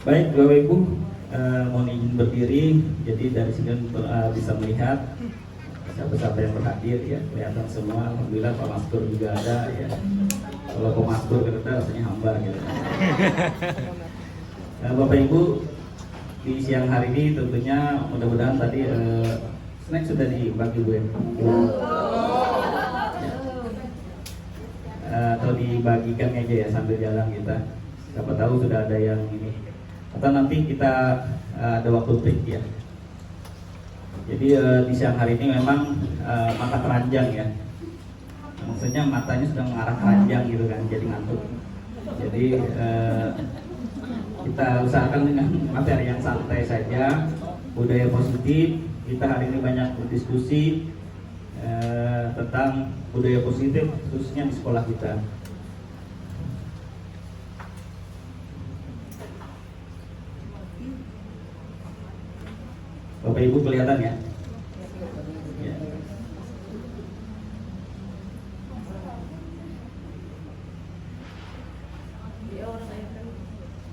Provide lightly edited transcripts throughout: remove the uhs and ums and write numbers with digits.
Baik, Bapak Ibu, mohon izin berdiri. Jadi dari sini bisa melihat siapa-siapa yang berhadir ya, kelihatan semua. Alhamdulillah Pak Mastur juga ada ya. Kalau Pak Mastur kita rasanya hambar gitu. Bapak Ibu, di siang hari ini tentunya mudah-mudahan tadi snack sudah dibagi Bu ya. Atau dibagikan aja ya sambil jalan kita. Siapa tahu sudah ada yang ini. Atau nanti kita ada waktu break ya. Jadi di siang hari ini memang mata keranjang ya. Maksudnya matanya sudah mengarah keranjang gitu kan, jadi ngantuk. Jadi kita usahakan dengan materi yang santai saja, budaya positif. Kita hari ini banyak berdiskusi tentang budaya positif khususnya di sekolah kita. Bapak Ibu kelihatan ya? Ya.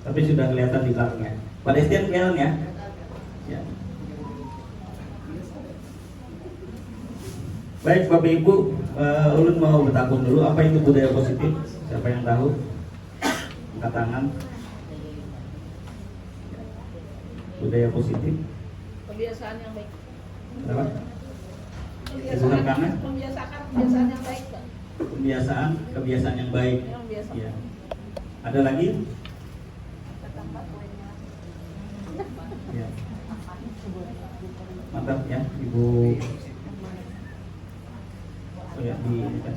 Tapi sudah kelihatan di belakangnya. Pak Destian kelihatan ya? Ya. Baik Bapak Ibu, Ulun mau bertakun dulu, apa itu budaya positif? Siapa yang tahu? Angkat tangan. Budaya positif. Kebiasaan yang baik. Apa? Kebiasaan yang baik. Kebiasaan yang baik. Ya. Ada lagi? Ya. Mantap ya, Ibu. Oh ya, di ini kan.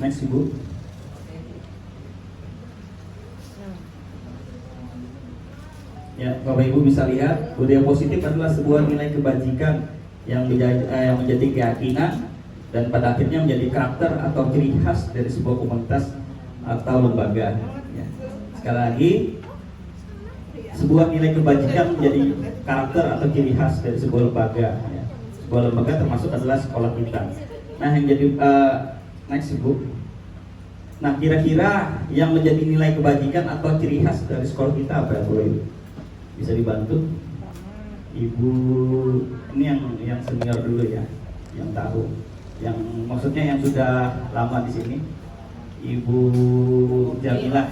Next Ibu. Ya, Bapak Ibu bisa lihat budaya positif adalah sebuah nilai kebajikan yang menjadi keyakinan dan pada akhirnya menjadi karakter atau ciri khas dari sebuah komunitas atau lembaga. Ya. Sekali lagi, sebuah nilai kebajikan menjadi karakter atau ciri khas dari sebuah lembaga. Ya. Sebuah lembaga termasuk adalah sekolah kita. Nah, yang jadi next Ibu. Nah, kira-kira yang menjadi nilai kebajikan atau ciri khas dari sekolah kita apa ya, Bu? Bisa dibantu? Ibu ini yang senior dulu ya, yang tahu. Yang maksudnya yang sudah lama di sini. Ibu Jamilah.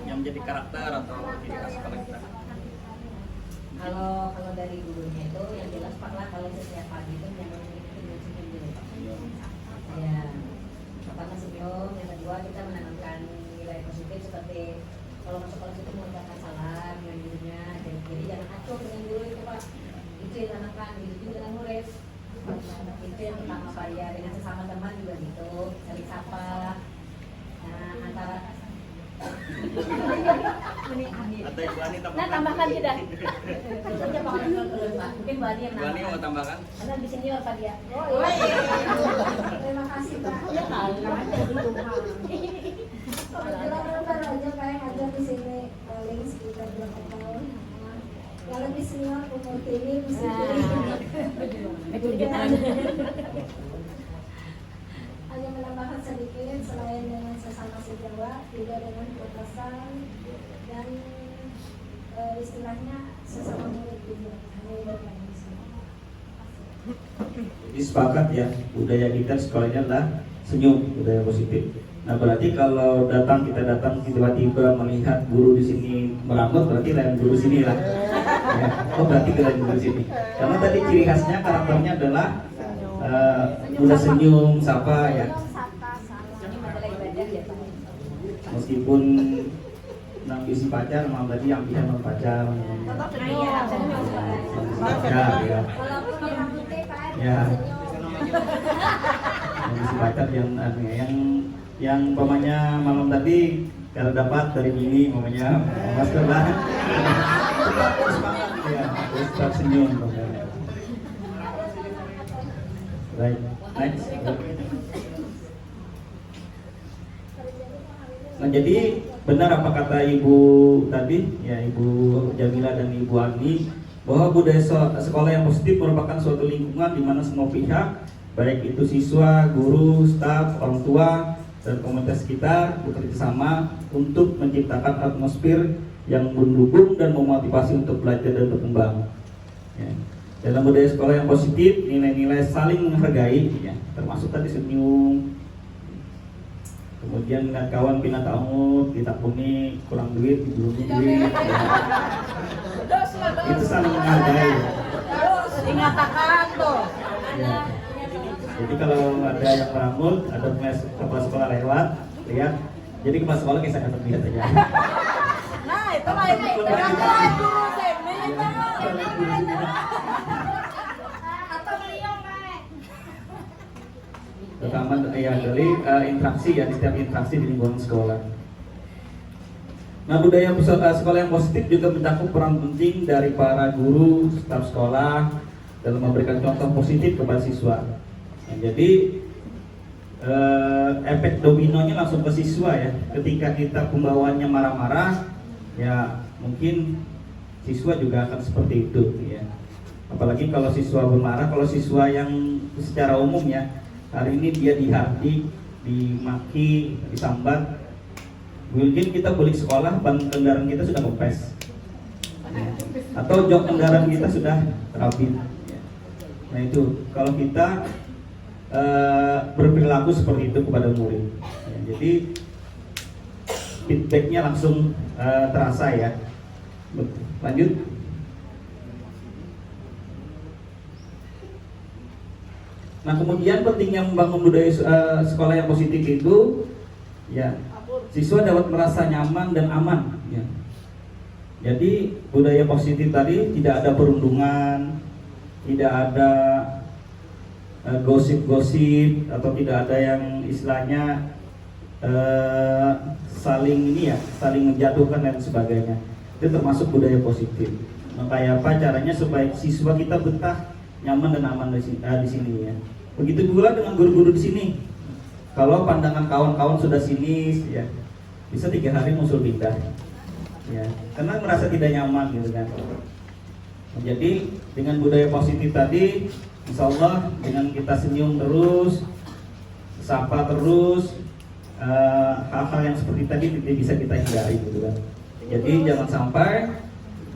Yang menjadi karakter atau ciri khas sekolah kita. Kalau dari gurunya itu yang jelas Pak lah, kalau setiap pagi itu yang senyum dulu. Ya, pertama senyum, yang kedua kita menanamkan nilai positif seperti kalau masuk kelas itu mengucapkan salam dengan gurunya. Jadi jangan acuh dengan guru itu Pak. Itu yang ditanamkan, itu juga dengan murid. Itu yang pertama Pak ya, dengan sesama teman juga gitu, saling sapa. Nah, antara Nah, tambahkan tidak. Mungkin Mbak Ani yang Bu Ani mau tambahkan? karena lebih senior Pak dia. Oh iya. Terima kasih Pak. Ya kali. Kebetulan baru aja kayak ngajar di sini paling sekitar 8 tahun. Yang lebih senior umur ini mesti hanya menambahkan sedikit selain dengan sesama sejawat juga dengan kekuasaan dan istilahnya sesama murid juga. Jadi sepakat ya, budaya kita sekolahnya adalah senyum, budaya positif. Nah berarti kalau kita datang tiba-tiba melihat guru di sini meramut, berarti lain guru sini lah. Ya. Oh berarti lain guru sini. Karena tadi ciri khasnya karakternya adalah mudah senyum, sapa ya. Senyum adalah ibadah ya Pak. Meskipun nang bisi pacar, malam tadi yang bisa non pacar. Tetap Iya, senyum. Ya. Walaupun orang putih Pak, Ya. senyum. Yang bisi pacar yang umpamanya malam tadi kalau dapat dari bini umpamanya masker lah. Tetap semangat ya, terus tetap senyum. Right, next. Nah jadi benar apa kata Ibu tadi, ya Ibu Jamila dan Ibu Ani, bahwa budaya sekolah yang positif merupakan suatu lingkungan di mana semua pihak, baik itu siswa, guru, staf, orang tua, dan komunitas sekitar bekerja sama untuk menciptakan atmosfer yang mendukung dan memotivasi untuk belajar dan berkembang. Ya. Dalam budaya sekolah yang positif, nilai-nilai saling menghargai, ya, termasuk tadi senyum, kemudian melihat kawan pindah tamu, ditakuni kurang duit, dibelum duit, ya. Itu saling menghargai. Ingatakan tuh. Ya. Jadi kalau ada yang meramut, ada kepala sekolah lewat, lihat. Jadi kepala sekolah kisah kata lihat aja. Nah, itu lain guru seni. Atau beliau Pak. Terutama ya dari interaksi ya, di setiap interaksi di lingkungan sekolah. Nah budaya sekolah yang positif juga mencakup peran penting dari para guru, staf sekolah dalam memberikan contoh positif kepada siswa. Nah, jadi efek dominonya langsung ke siswa ya. Ketika kita pembawaannya marah-marah, ya mungkin siswa juga akan seperti itu ya. Apalagi kalau siswa bermarah, kalau siswa yang secara umum ya, hari ini dia dihardik, dimaki, disambat, mungkin kita balik sekolah ban kendaraan kita sudah kempes ya. Atau jok kendaraan kita sudah terapit ya. Nah itu kalau kita berperilaku seperti itu kepada murid ya, jadi feedbacknya langsung terasa ya. Lanjut. Nah kemudian pentingnya membangun budaya sekolah yang positif itu ya, siswa dapat merasa nyaman dan aman ya. Jadi budaya positif tadi tidak ada perundungan, tidak ada gosip-gosip, atau tidak ada yang istilahnya saling menjatuhkan dan sebagainya. Itu termasuk budaya positif. Makanya apa caranya supaya siswa kita betah, nyaman dan aman di sini ya. Begitu pula dengan guru-guru di sini. Kalau pandangan kawan-kawan sudah sinis ya, bisa 3 hari muncul pindah ya, karena merasa tidak nyaman gitu kan. Jadi dengan budaya positif tadi, insya Allah dengan kita senyum terus, sapa terus, hal-hal yang seperti tadi tidak bisa kita hindari gitu kan. Jadi jangan sampai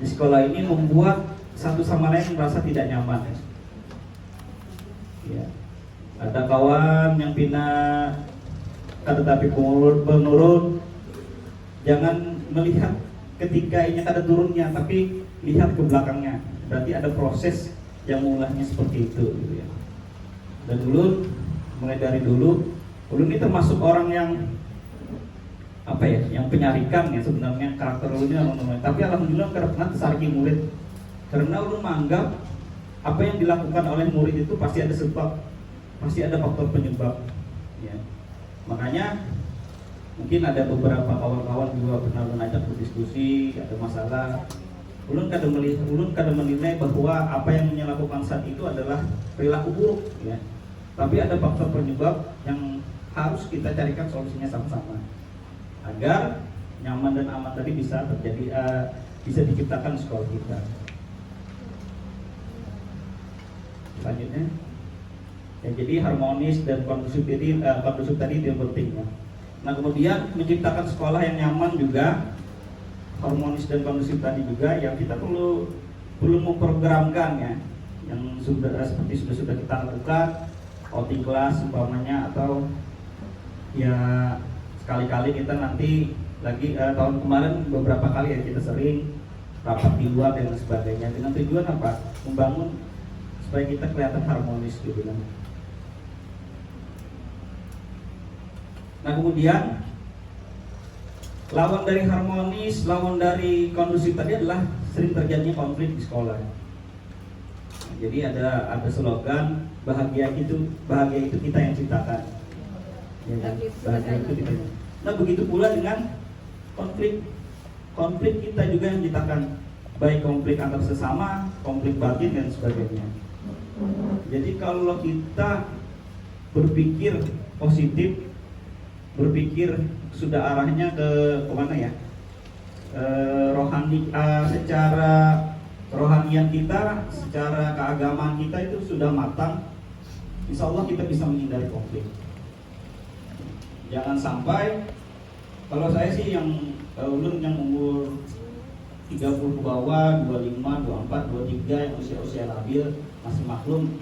di sekolah ini membuat satu sama lain merasa tidak nyaman ya. Ada kawan yang pindah tetapi menurun, jangan melihat ketika ini ada turunnya, tapi lihat ke belakangnya. Berarti ada proses yang mulanya seperti itu gitu ya. Dan mulai dari dulu ini termasuk orang yang apa ya, yang penyarikan ya sebenarnya karakter ulunnya teman-teman. Tapi alhamdulillah karena sarki murid, karena ulun menganggap apa yang dilakukan oleh murid itu pasti ada sebab, pasti ada faktor penyebab ya. Makanya mungkin ada beberapa kawan-kawan juga pernah mengajak berdiskusi, ada masalah. Ulun kadang menilai bahwa apa yang dilakukan saat itu adalah perilaku buruk ya. Tapi ada faktor penyebab yang harus kita carikan solusinya sama-sama agar nyaman dan aman tadi bisa terjadi, bisa diciptakan di sekolah kita. Selanjutnya ya, jadi harmonis dan kondusif tadi itu yang penting ya. Nah kemudian menciptakan sekolah yang nyaman juga, harmonis dan kondusif tadi juga yang kita perlu memprogramkan ya, yang seperti sudah kita lakukan outing kelas umpamanya, atau ya sekali-kali kita nanti lagi tahun kemarin beberapa kali ya kita sering rapat di luar dan sebagainya dengan tujuan apa? Membangun supaya kita kelihatan harmonis gitu kan. Nah kemudian lawan dari harmonis, lawan dari kondusif tadi adalah sering terjadinya konflik di sekolah. Jadi ada slogan bahagia itu kita yang ciptakan. Ya kan? Bahagia itu kita. Nah begitu pula dengan konflik kita juga yang ciptakan, baik konflik antar sesama, konflik batin dan sebagainya. Jadi kalau kita berpikir positif, berpikir sudah arahnya ke mana ya, rohani, secara rohanian kita, secara keagamaan kita itu sudah matang, insya Allah kita bisa menghindari konflik. Jangan sampai, kalau saya sih yang ulun yang umur 30 ke bawah, 25, 24, 23 yang usia-usia labil masih maklum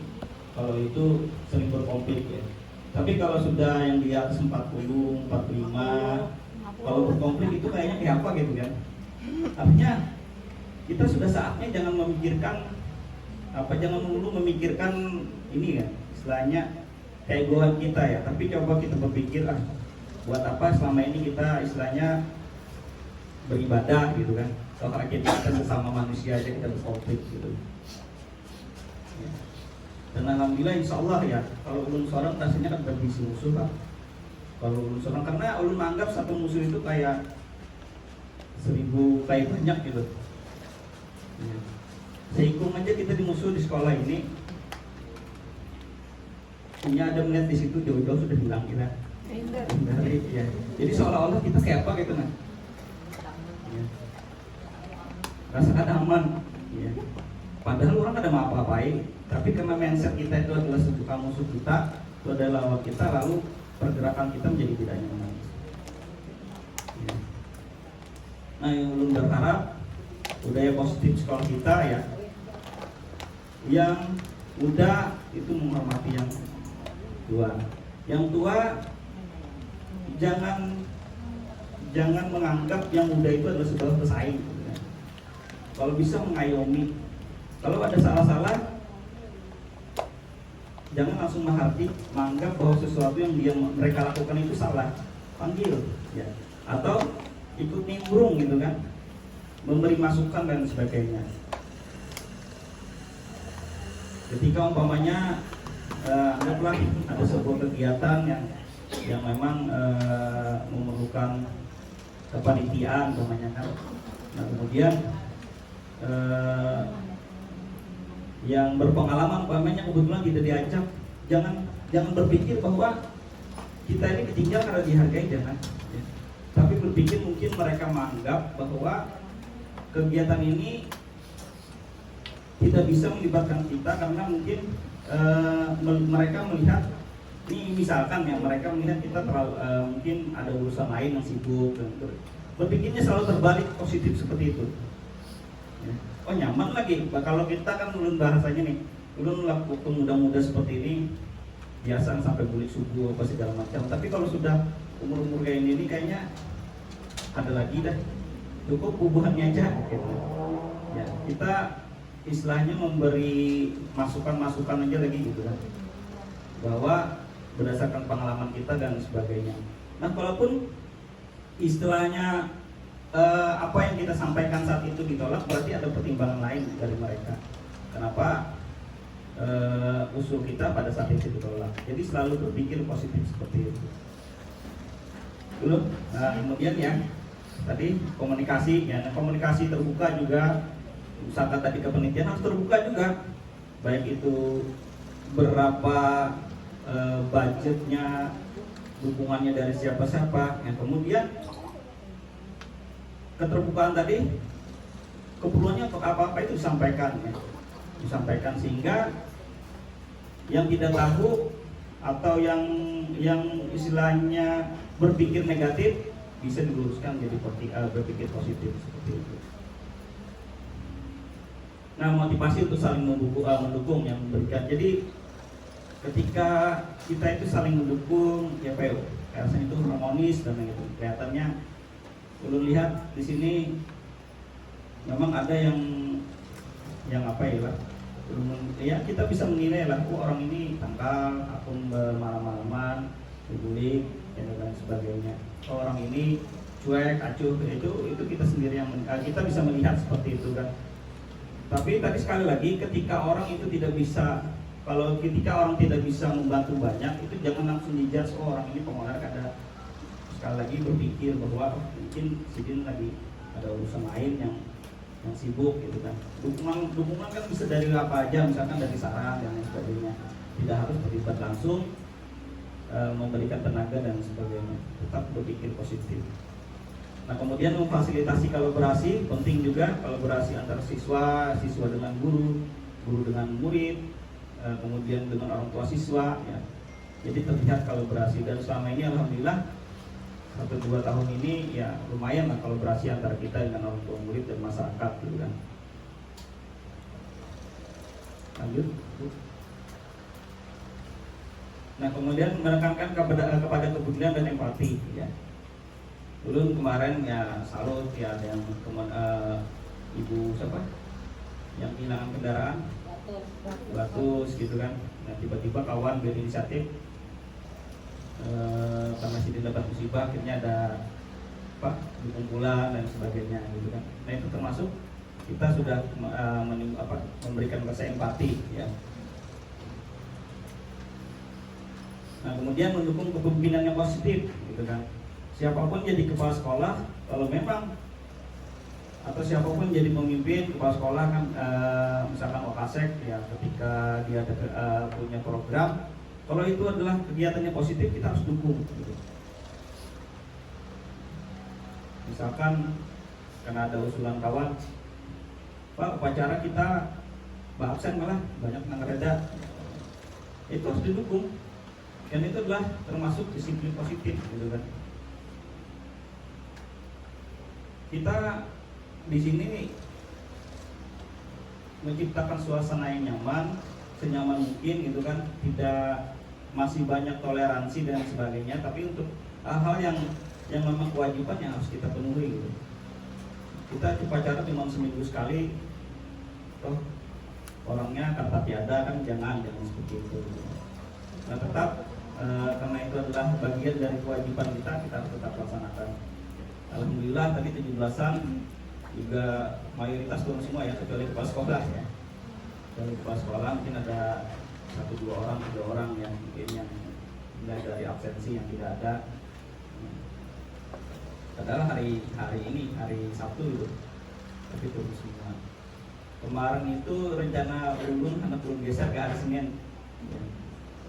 kalau itu sering berkonflik ya. Tapi kalau sudah yang di atas 40, 45, kalau berkonflik itu kayaknya kayak apa gitu kan. Artinya kita sudah saatnya jangan memikirkan jangan dulu memikirkan ini kan, istilahnya keegoan kita ya. Tapi coba kita berpikir buat apa selama ini kita istilahnya beribadah gitu kan. Soal kita sesama manusia aja kita berkonflik gitu. Dan alhamdulillah insya Allah ya, kalau ulun seorang rasanya kan berbisi musuh Pak. Kalau ulun seorang, karena ulun menganggap satu musuh itu kayak 1000 kayak banyak gitu ya. Sehitung aja kita dimusuh di sekolah ini, punya ada melihat di situ jauh-jauh sudah hilang kita. Ya. Jadi seolah-olah kita kayak apa gitu kan ya. Rasakan aman ya. Padahal orang ada mau apa-apain, tapi karena mindset kita itu adalah sebuah musuh kita, itu adalah lawan kita, lalu pergerakan kita menjadi tidak nyaman ya. Nah yang belum berharap budaya positif sekolah kita ya, yang muda itu menghormati yang tua. Yang tua jangan menganggap yang muda itu adalah sebuah pesaing ya. Kalau bisa mengayomi. Kalau ada salah-salah, jangan langsung menganggap bahwa sesuatu yang mereka lakukan itu salah, panggil, ya. Atau ikut nimbrung gitu kan, memberi masukan dan sebagainya. Ketika umpamanya anggaplah ada sebuah kegiatan yang memang memerlukan kepanitiaan umpamanya kan, nah kemudian yang berpengalaman umpamanya kebetulan tidak diajak, jangan berpikir bahwa kita ini ketinggalan karena dihargai, jangan ya. Tapi berpikir mungkin mereka menganggap bahwa kegiatan ini tidak bisa melibatkan kita karena mungkin mereka melihat ini, misalkan ya mereka melihat kita terlalu mungkin ada urusan lain yang sibuk dan berpikirnya selalu terbalik positif seperti itu ya. Oh nyaman lagi, kalau kita kan ulun bahasanya nih, ulun waktu muda-muda seperti ini biasa sampai bulik subuh apa segala macam. Tapi kalau sudah umur-umur kayak ini kayaknya ada lagi dah, cukup hubungannya aja gitu. Ya kita istilahnya memberi masukan-masukan aja lagi gitu kan, bahwa berdasarkan pengalaman kita dan sebagainya. Nah kalaupun istilahnya apa yang kita sampaikan saat itu ditolak, berarti ada pertimbangan lain dari mereka. Kenapa usul kita pada saat itu ditolak? Jadi selalu berpikir positif seperti itu. Dulu, kemudian ya tadi komunikasi, ya komunikasi terbuka juga. Usahakan tadi kepenelitian harus terbuka juga, baik itu berapa budgetnya, dukungannya dari siapa-siapa. Yang kemudian keterbukaan tadi keperluannya untuk apa-apa itu disampaikan ya. Disampaikan sehingga yang tidak tahu atau yang istilahnya berpikir negatif bisa diluruskan jadi berpikir positif seperti itu. Nah motivasi untuk saling mendukung yang memberikan. Jadi ketika kita itu saling mendukung ya Pak, rasanya itu harmonis dan gitu. Kelihatannya ulun lihat di sini memang ada yang apa ya lah, ya kita bisa menilai lah, orang ini tangkal, akun bermalam-malaman, berguling, dan sebagainya. Orang ini cuek, acuh, itu kita sendiri yang kita bisa melihat seperti itu kan. Tapi tadi sekali lagi, ketika orang itu tidak bisa, kalau ketika orang tidak bisa membantu banyak, itu jangan langsung dijudge, oh orang ini pengonar. Ada sekali lagi berpikir bahwa mungkin sidin lagi ada urusan lain yang sibuk gitu kan. Dukungan kan bisa dari apa aja, misalkan dari saran dan lain sebagainya. Tidak harus terlibat langsung, memberikan tenaga dan sebagainya. Tetap berpikir positif. Nah, kemudian memfasilitasi kolaborasi, penting juga kolaborasi antara siswa dengan guru dengan murid, kemudian dengan orang tua siswa ya. Jadi terlihat kolaborasi, dan selama ini alhamdulillah 1-2 tahun ini ya lumayan lah kolaborasi antara kita dengan orang tua murid dan masyarakat gitu kan. Lanjut. Nah, kemudian menekankan kepada kepedulian dan empati ya. Dulu kemarin ya salut ya, ada yang ibu siapa yang kehilangan kendaraan, Batus gitu kan. Nah, tiba-tiba kawan berinisiatif, karena sidin dapat musibah, akhirnya ada kumpulan dan sebagainya gitu kan. Nah, itu termasuk kita sudah memberikan rasa empati ya. Nah, kemudian mendukung kepemimpinan yang positif gitu kan. Siapapun jadi kepala sekolah, kalau memang atau siapapun jadi pemimpin kepala sekolah kan, misalkan Wakasek ya, ketika dia ada, punya program, kalau itu adalah kegiatannya positif, kita harus dukung gitu. Misalkan karena ada usulan kawan, Pak, upacara kita absen malah banyak ngereda, itu harus didukung, dan itu adalah termasuk disiplin positif gitu kan. Kita di sini menciptakan suasana yang nyaman, senyaman mungkin gitu kan, tidak masih banyak toleransi dan sebagainya, tapi untuk hal-hal yang memang kewajiban yang harus kita penuhi gitu. Kita upacara cuma seminggu sekali, toh orangnya kata tiada kan, jangan seperti itu. Nah, tetap karena itu adalah bagian dari kewajiban kita harus tetap laksanakan. Alhamdulillah tadi 17-an juga mayoritas turun semua ya, kecuali kepala sekolah ya. Dari kepala sekolah mungkin ada 1-2 orang, 3 orang yang mungkin yang mulai dari absensi yang tidak ada. Padahal hari ini hari Sabtu itu, tapi turun semua. Kemarin itu rencana ulun karena turun geser ke hari Senin. Ya,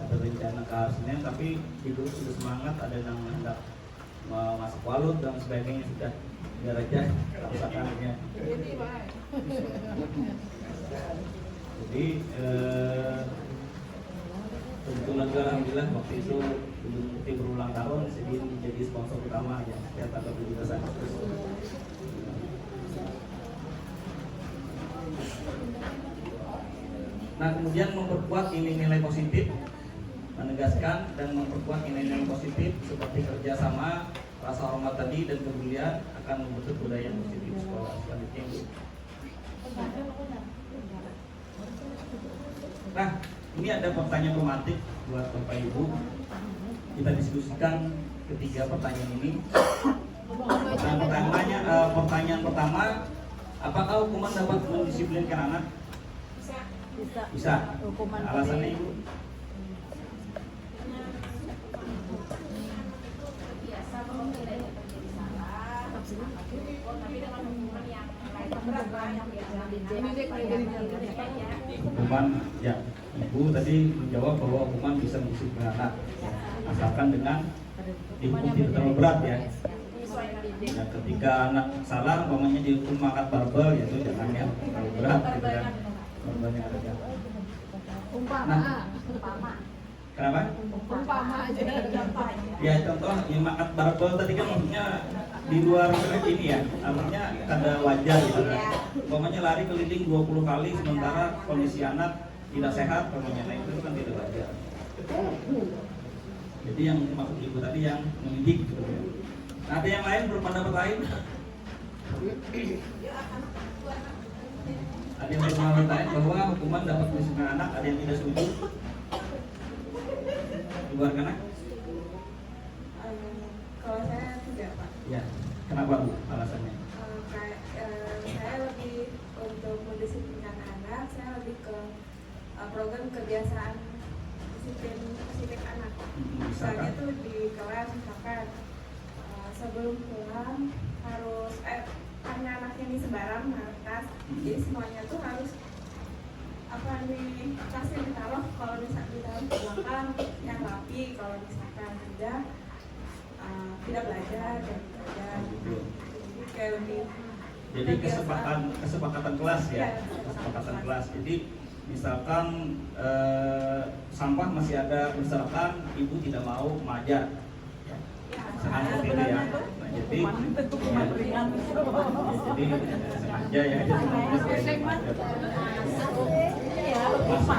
ada rencana ke hari Senin, tapi itu sudah semangat, ada yang hendak masuk walut dan sebagainya, sudah biar aja rasakannya. Jadi kebetulan juga alhamdulillah waktu itu Bukti berulang tahun, Sidin jadi sponsor utama ya, setiap tanggal 17 Agustus. Nah, kemudian memperkuat nilai-nilai positif, menegaskan dan memperkuat nilai-nilai positif seperti kerjasama, rasa hormat tadi, dan kemudian akan membentuk budaya positif di sekolah. Selanjutnya, Bu. Nah, ini ada pertanyaan tematik buat Bapak Ibu. Kita diskusikan ketiga pertanyaan ini. Pertanyaan pertama, apakah hukuman dapat mendisiplinkan anak? Bisa. Alasannya, Ibu? Hukuman ya, Ibu tadi menjawab bahwa hukuman bisa mendisiplinkan anak, asalkan dengan dihukum tidak terlalu berat ya. Ya, ketika anak salah, umpamanya dihukum makan barbel, ya itu jangan yang terlalu berat gitu kan. Korbannya ada kan. Umpama. Kenapa? Umpama aja. Ya contoh yang makan barbel tadi kan maksudnya di luar ini ya, artinya ada wajar gitu kan. Umpamanya lari keliling 20 kali sementara kondisi anak tidak sehat, umpamanya, nah itu kan tidak wajar. Jadi yang maksud ibu tadi yang mendidik gitu ya. Nah, ada yang lain berpendapat lain? Ada yang berpendapat lain bahwa hukuman dapat mendisiplinkan anak, ada yang tidak setuju? Ibu Arkana? Kalau saya tidak, Pak. Ya, kenapa Bu alasannya? Saya lebih untuk mendisiplinkan anak, saya lebih ke program kebiasaan disiplin anak. Misalnya tuh di kelas misalkan sebelum pulang harus karena anaknya ini sebarang tas, jadi semuanya tuh harus tasnya ditaruh, kalau misalkan ditaruh ke belakang yang rapi, kalau misalkan tidak belajar dan belajar. Jadi kayak lebih Jadi kesepakatan kelas ya, Iya, kesepakatan kelas. Jadi misalkan sampah masih ada, misalkan ibu tidak mau mengajar, ya. Misalkan seperti itu ya. Nah, jadi sengaja ya, masuk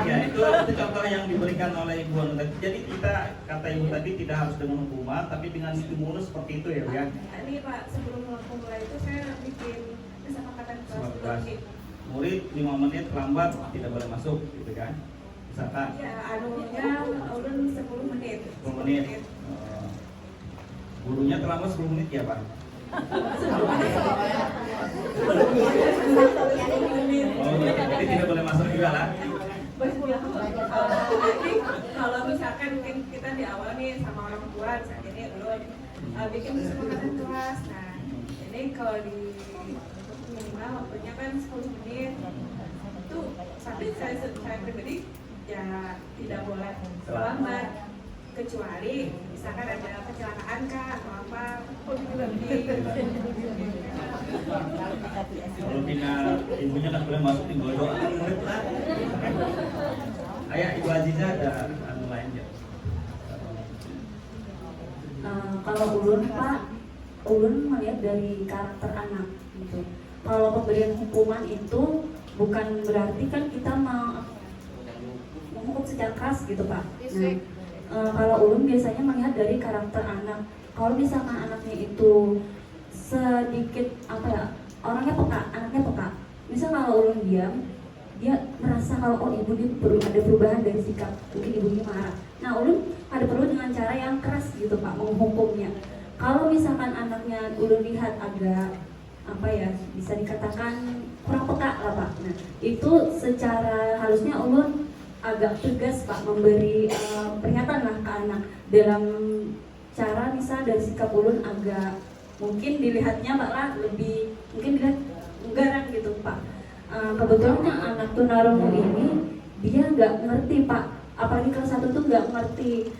ya, itu contoh yang diberikan oleh Ibu Anu tadi. Jadi kita, kata Ibu tadi, tidak harus dengan hukuman, tapi dengan stimulus seperti itu ya Bu ya. Ini Pak, sebelum mulai itu saya bikin kesepakatan kelas Kelas. dulu. Murid 5 menit terlambat tidak boleh masuk gitu kan. Misalkan Ya, anunya ulun 10 menit. 10 menit. Gurunya terlambat 10 menit ya Pak. Oh, jadi tidak boleh masuk juga lah. Jadi kalau misalkan mungkin kita di awal nih sama orang tua, saat ini ulun bikin kesepakatan kelas. Nah, ini kalau di minimal waktunya kan 10 menit. Itu tapi saya pribadi ya tidak boleh terlambat, kecuali misalkan ada kecelakaan kak atau apa Kalau bina ibunya kan boleh masuk, tinggal doa murid lah. Ayah Ibu Aziza ada anu lain ya? Kalau ulun Pak, ulun melihat dari karakter anak gitu. Kalau pemberian hukuman itu bukan berarti kan kita menghukum secara keras gitu Pak. Nah, kalau ulun biasanya melihat dari karakter anak. Kalau misalkan anaknya itu sedikit orangnya peka, anaknya peka. Misal kalau ulun diam, dia merasa kalau ibu dia perlu ada perubahan dari sikap, mungkin ibunya marah. Nah, ulun ada perlu dengan cara yang keras gitu Pak, menghukumnya. Kalau misalkan anaknya ulun lihat agak bisa dikatakan kurang peka lah Pak. Nah, itu secara halusnya ulun agak tegas Pak, memberi peringatan lah ke anak dalam cara misal dari sikap ulun agak mungkin dilihatnya malah lebih mungkin dilihat garang gitu Pak. Kebetulan anak tunarungu ini dia nggak ngerti Pak, apalagi kelas 1 tuh nggak ngerti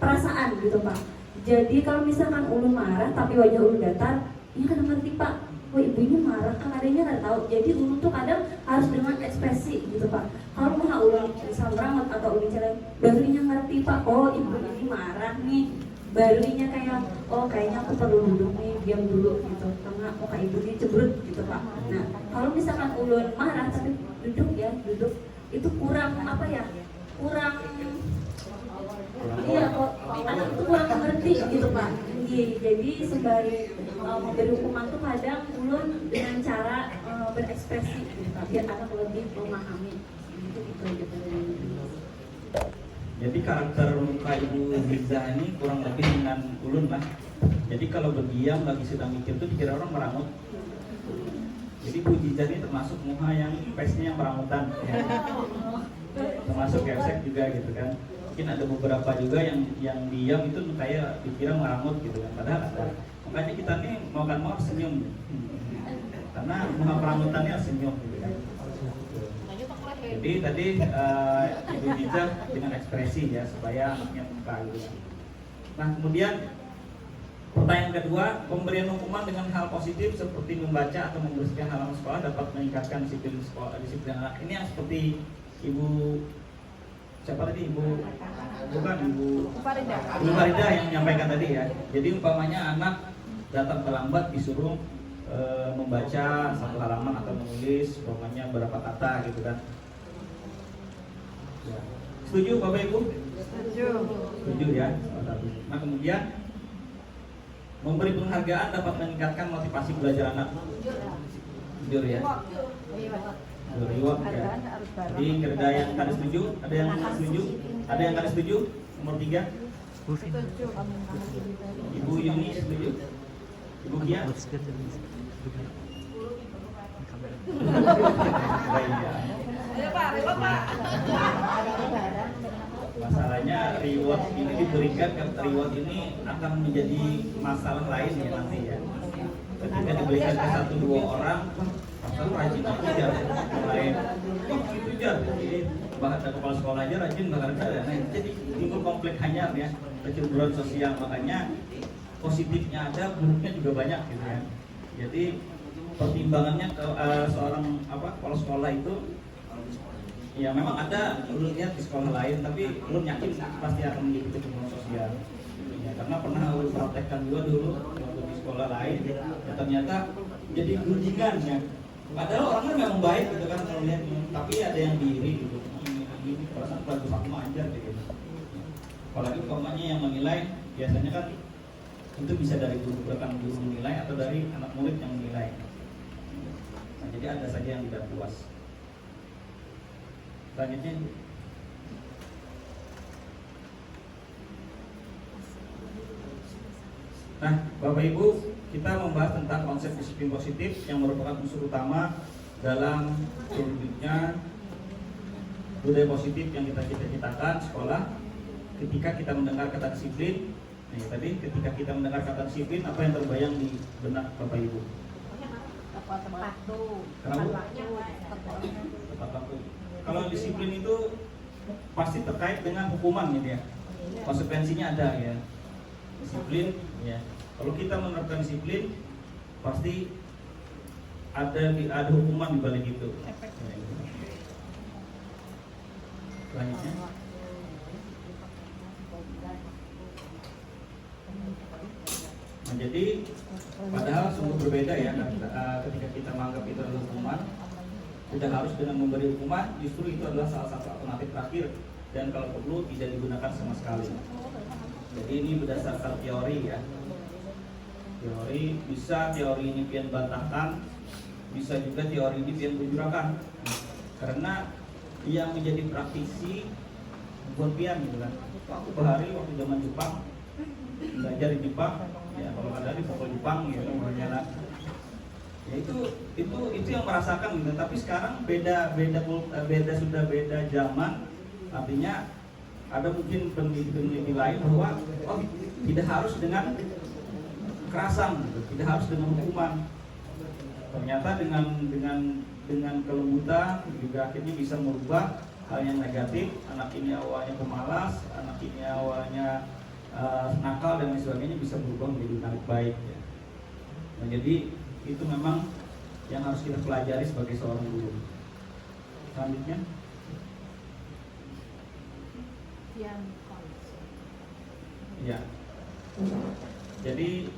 perasaan gitu Pak. Jadi kalau misalkan ulun marah tapi wajah ulun datar, dia kadang ngerti Pak, wah ibunya marah kan adanya nggak tahu. Jadi ulun tuh kadang harus dengan ekspresi gitu Pak. Kalau mau ulun misal merawat atau ulun jalan, barunya ngerti Pak, oh ibu ini marah nih. Barunya kayak, oh kayaknya aku perlu duduk nih, diam dulu gitu. Karena kayak ibu ini cebrut gitu Pak. Nah, kalau misalkan ulun marah tapi duduk, itu kurang kurang iya kok anak itu kurang mengerti gitu Pak. Jadi sembari memberi hukuman tuh kadang ulun dengan cara berekspresi gitu Pak, biar anak lebih memahami gitu. Jadi karakter muka Ibu Hiza ini kurang lebih dengan ulun lah. Jadi kalau berdiam lagi sedang mikir tuh dikira orang merangut. Jadi Bu Hiza ini termasuk muka yang face-nya yang merangutan ya. Termasuk gesek juga gitu kan. Mungkin ada beberapa juga yang diam itu kayak dikira merangut gitu kan. Padahal ada. Makanya kita nih mau senyum. Karena muka perangutannya senyum gitu kan. Jadi tadi Ibu Hiza dengan ekspresi ya supaya anaknya peka gitu. Nah, kemudian pertanyaan kedua, pemberian hukuman dengan hal positif seperti membaca atau membersihkan halaman sekolah dapat meningkatkan disiplin disiplin anak. Ini yang seperti Ibu siapa tadi? Ibu Farida yang menyampaikan tadi ya. Jadi umpamanya anak datang terlambat disuruh membaca satu halaman atau menulis umpamanya berapa kata gitu kan. Ya. Setuju Bapak Ibu? Setuju ya, salah satu. Nah kemudian memberi penghargaan dapat meningkatkan motivasi belajar anak. Jujur ya. Reward ya. Jadi kerja yang kalian setuju, ada yang nggak setuju, ada yang kalian setuju. Nomor 3. Ibu Yuni setuju. Ibu Kia. Ayo Pak, reward Pak. Masalahnya reward ini diberikan, reward ini akan menjadi masalah lain ya nanti ya. Ketika diberikan ke 1-2 orang, masa lu rajin aja yang lain. Itu aja. Jadi bahkan kepala sekolah aja rajin bahkan saya. Nah, jadi timbul konflik hanyar ya, kecemburuan sosial. Makanya positifnya ada, buruknya juga banyak gitu ya. Jadi pertimbangannya ke seorang kepala sekolah itu ya memang ada lu lihat di sekolah lain, tapi lu yakin pasti akan mengikuti kecemburuan sosial ya, karena pernah lu praktekkan juga dulu waktu di sekolah lain ya, ternyata jadi gunjingan ya, padahal orangnya memang baik gitu kan kalau lihat, tapi ada yang diri gitu, ini perasaan bagus aku ajar gitu. Apalagi umpamanya yang menilai biasanya kan itu bisa dari guru, rekan guru menilai atau dari anak murid yang menilai. Nah, jadi ada saja yang tidak puas. Selanjutnya, nah Bapak Ibu, kita membahas tentang konsep disiplin positif yang merupakan unsur utama dalam terwujudnya budaya positif yang kita cita-citakan sekolah. Ketika kita mendengar kata disiplin, nah tadi ketika kita mendengar kata disiplin, apa yang terbayang di benak Bapak Ibu? Tepat tuh. Kenapa? Tepat waktu. Kalau disiplin itu pasti terkait dengan hukuman gitu ya. Konsekuensinya ada ya. Disiplin ya. Kalau kita menerapkan disiplin pasti ada hukuman di balik itu. Selanjutnya. Nah, jadi padahal sungguh berbeda ya ketika kita menganggap itu adalah hukuman. Tidak harus dengan memberi hukuman, justru itu adalah salah satu alternatif terakhir dan kalau perlu tidak digunakan sama sekali. Jadi ini berdasarkan teori ya. Teori bisa teori ini pian bantahkan, bisa juga teori ini pian bujurakan. Karena yang menjadi praktisi buat pian gitu kan. Aku bahari waktu zaman Jepang belajar di Jepang, ya kalau ada di pokok Jepang gitu jalan. Ya itu yang merasakan gitu. Tapi sekarang beda sudah beda zaman. Artinya ada mungkin peneliti lain bahwa tidak harus dengan kekerasan gitu, tidak harus dengan hukuman. Ternyata dengan kelembutan juga akhirnya bisa merubah hal yang negatif. Anak ini awalnya pemalas, anak ini awalnya nakal dan lain sebagainya bisa berubah menjadi anak baik ya. Nah, jadi itu memang yang harus kita pelajari sebagai seorang guru. Selanjutnya, ya. Jadi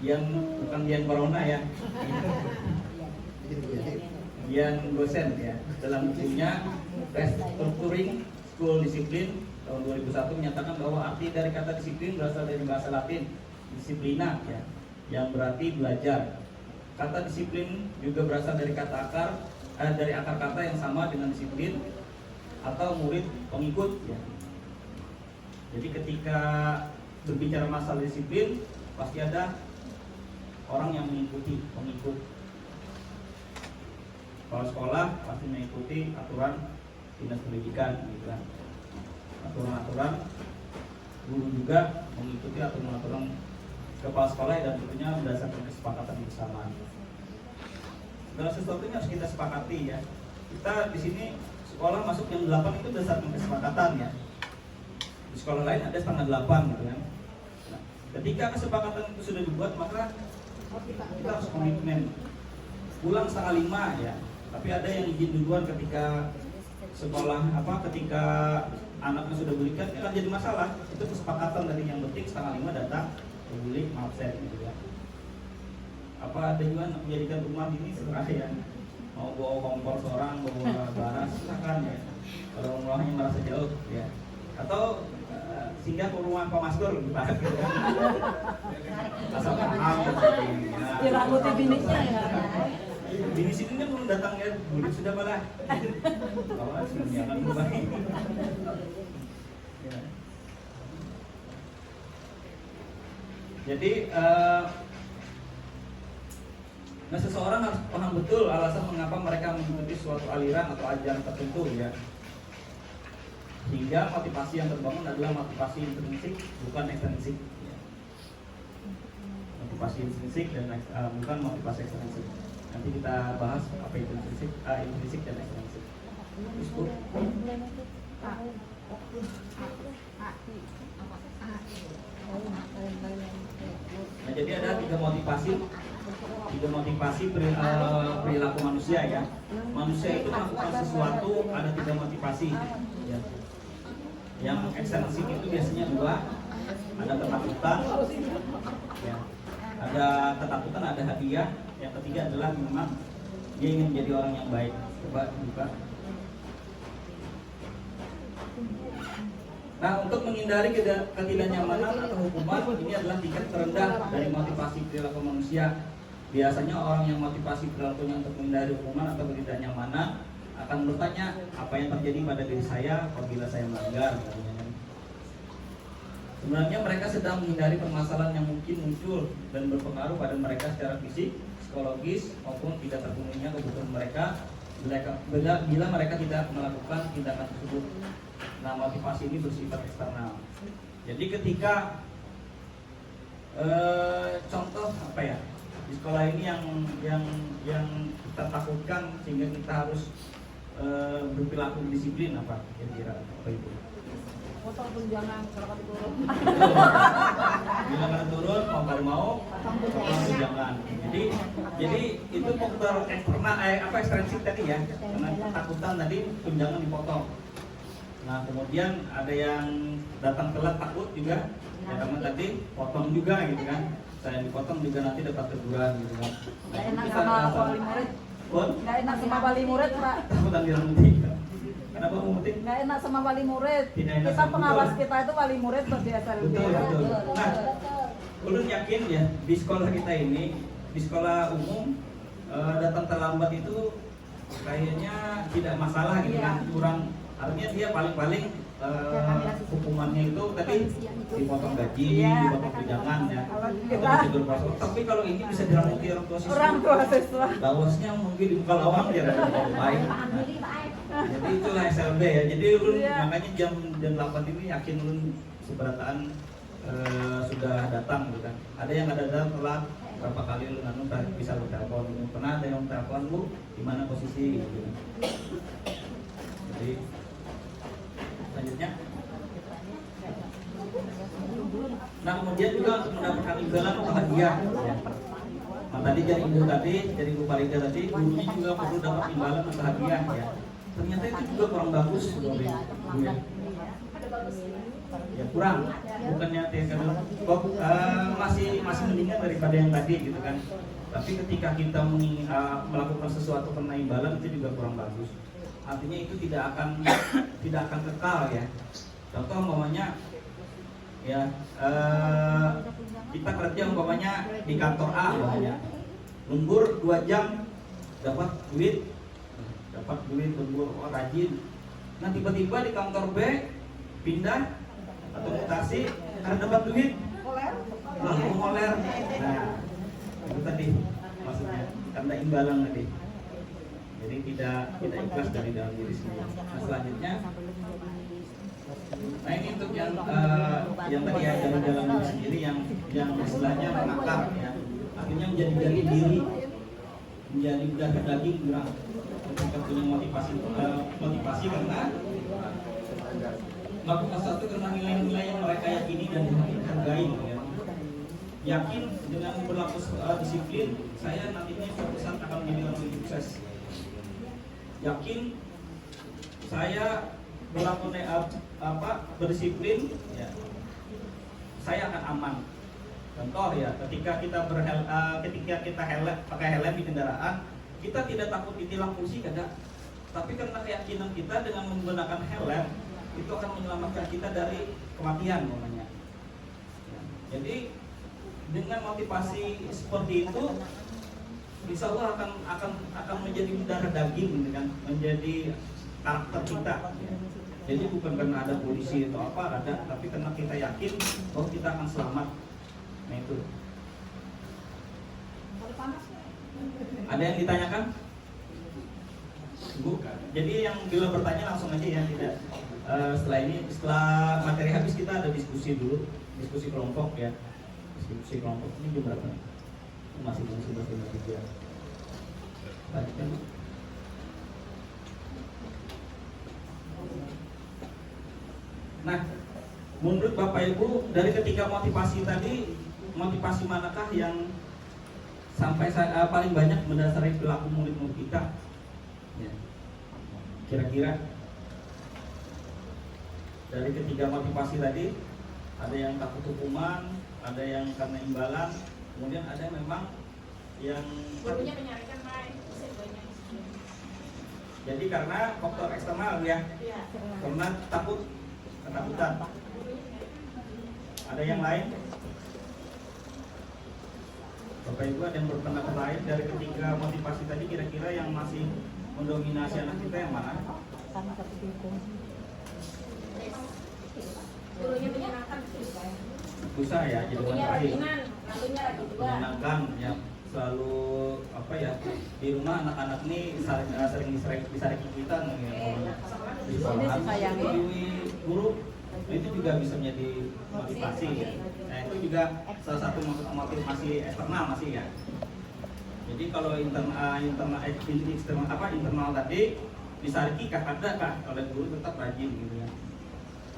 yang bukan Dian Corona ya, Dian dosen ya. Dalam bukunya Restructuring School Discipline tahun 2001 menyatakan bahwa arti dari kata disiplin berasal dari bahasa Latin disciplina ya, yang berarti belajar. Kata disiplin juga berasal dari akar kata yang sama dengan disiplin atau murid pengikut ya. Jadi ketika berbicara masalah disiplin pasti ada orang yang mengikuti, pengikut. Kalau sekolah pasti mengikuti aturan dinas pendidikan gitu kan. Aturan-aturan, guru juga mengikuti aturan-aturan kepala sekolah dan tentunya berdasarkan kesepakatan bersama. Segala sesuatunya harus kita sepakati ya. Kita di sini sekolah masuk jam 8 itu berdasarkan kesepakatan ya. Di sekolah lain ada setengah 8 gitu kan. Nah, ketika kesepakatan itu sudah dibuat maka kita harus komitmen. Pulang setengah 5 ya. Tapi ada yang izin duluan ketika sekolah ketika anaknya sudah berikan itu akan jadi masalah. Itu kesepakatan dari yang penting setengah 5 datang. Boleh maaf saya gitu ya. Apa ada juga menjadikan rumah ini serah ya. Mau bawa kompor seorang, bawa bara silakan ya. Kalau rumahnya merasa jauh ya. Atau singgah ke rumah Pak Maskur gitu kan. Asal paham. Dirangkuti biniknya ya. Bini sini kan belum datang ya, bulik sudah malah. Awas, jangan berubah. Ya. Jadi, nah seseorang harus paham betul alasan mengapa mereka mengikuti suatu aliran atau ajaran tertentu ya. Hingga motivasi yang terbangun adalah motivasi intrinsik, bukan ekstrinsik. Ya. Motivasi intrinsik dan bukan motivasi ekstrinsik. Nanti kita bahas apa itu intrinsik dan ekstrinsik. Terus Bu. Nah, jadi ada tiga motivasi perilaku manusia ya. Manusia itu melakukan sesuatu ada tiga motivasi. Ya. Yang ekstrinsik itu biasanya dua, ada ketakutan, ya. Ada ketakutan, ada hadiah. Yang ketiga adalah memang dia ingin menjadi orang yang baik. Coba buka. Nah, untuk menghindari ketidaknyamanan atau hukuman, ini adalah tingkat terendah dari motivasi perilaku manusia. Biasanya orang yang motivasi perilakunya untuk menghindari hukuman atau ketidaknyamanan akan bertanya, apa yang terjadi pada diri saya apabila saya melanggar. Sebenarnya mereka sedang menghindari permasalahan yang mungkin muncul dan berpengaruh pada mereka secara fisik, psikologis, maupun tidak terpenuhinya kebutuhan mereka bila mereka tidak melakukan tindakan tersebut. Nah, motivasi ini bersifat eksternal. Jadi ketika contoh apa ya, di sekolah ini yang kita takutkan sehingga kita harus berperilaku disiplin apa kira-kira apa itu? Potong tunjangan kalau turun. Bila kada turun mau kada mau potong tunjangan. Jadi itu faktor eksternal ekstrinsik tadi ya. Karena ketakutan tadi tunjangan dipotong. Nah, kemudian ada yang datang telat takut juga. Ya teman tadi potong juga gitu kan. Saya dipotong juga nanti dapat teguran gitu kan. Nggak enak sama wali murid. Nggak enak sama wali murid, Pak. Takutan dirangkuti. Kenapa memutik? Nggak enak sama wali murid. Tidak enak Kita sama pengawas betul. kita itu wali murid berbiasa Betul, betul. Nah, ulun yakin ya di sekolah kita ini, di sekolah umum datang terlambat itu kayaknya tidak masalah gitu kan. Kurang, artinya dia paling-paling hukumannya itu tadi dipotong gaji, dipotong tunjangan ya. Tapi kalau ini bisa dirangkuti orang tua siswa. bawasnya mungkin dibuka lawang ya baik. Jadi itulah SLB ya. Jadi ulun makanya jam 8 ini yakin ulun seberataan sudah datang gitu kan. Ada yang ada datang telat berapa kali ulun bisa bertelepon. Pernah ada yang telepon, Bu, di mana posisi gitu. Jadi selanjutnya. Nah, kemudian juga untuk mendapatkan imbalan atau hadiah ya. Nah, tadi dari Ibu Farida tadi, gurunya juga perlu dapat imbalan atau hadiah ya. Ternyata itu juga kurang bagus Bu ya. Ya kurang, bukannya masih mendingan daripada yang tadi gitu kan. Tapi ketika kita melakukan sesuatu karena imbalan itu juga kurang bagus. Artinya itu tidak akan kekal ya. Contoh umpamanya ya kita kerja umpamanya di kantor A umpamanya lembur 2 jam dapat duit lembur rajin. Nah tiba-tiba di kantor B pindah atau mutasi karena dapat duit lalu ngoler. Nah itu tadi maksudnya karena imbalan tadi. Jadi tidak ikhlas dari dalam diri sendiri. Nah selanjutnya, nah ini untuk yang tadi ya dari dalam diri sendiri yang istilahnya mengakar ya, artinya menjadi diri, menjadi daging kurang. Ketika punya motivasi karena melakukan sesuatu karena nilai-nilai yang mereka yakini dan dihargai ya. Yakin dengan berlaku disiplin, saya nantinya suatu saat akan menjadi orang yang sukses. Yakin saya berlaku berdisiplin ya, saya akan aman. Contoh ya, ketika kita pakai helm di kendaraan, kita tidak takut ditilang polisi kada. Tapi karena keyakinan kita dengan menggunakan helm, itu akan menyelamatkan kita dari kematian namanya. Ya. Jadi dengan motivasi seperti itu, insya Allah akan menjadi darah daging, gitu kan, menjadi karakter kita. Ya. Jadi bukan karena ada polisi atau apa, ada, tapi karena kita yakin bahwa kita akan selamat. Nah itu. Ada yang ditanyakan? Bukan. Jadi yang bila bertanya langsung aja ya, tidak. Setelah materi habis kita ada diskusi dulu, diskusi kelompok ya. Diskusi kelompok ini jam berapa? Masih 11:53. Baik kan? Nah, menurut Bapak Ibu dari ketiga motivasi tadi, motivasi manakah yang sampai paling banyak mendasari perilaku murid-murid kita? Ya. Kira-kira dari ketiga motivasi tadi, ada yang takut hukuman, ada yang karena imbalan, kemudian ada yang memang yang Gurunya menyarankan baik. jadi karena faktor eksternal ya, Iya. karena ketakutan. Ada yang lain? Bapak Ibu ada yang berpendapat lain dari ketiga motivasi tadi, kira-kira yang masih mendominasi anak kita yang mana? Gurunya menyenangkan. Susah ya, jadi Gurunya terakhir. rajinan, lalunya rajin juga. Menyenangkan ya, selalu apa ya, di rumah anak-anak nih sering disariki kita nih di sekolahan. Jadi guru itu juga bisa menjadi motivasi ya. Nah itu juga salah satu motivasi eksternal masih ya. Jadi kalau internal tadi disariki ada kah oleh guru tetap rajin gitu ya.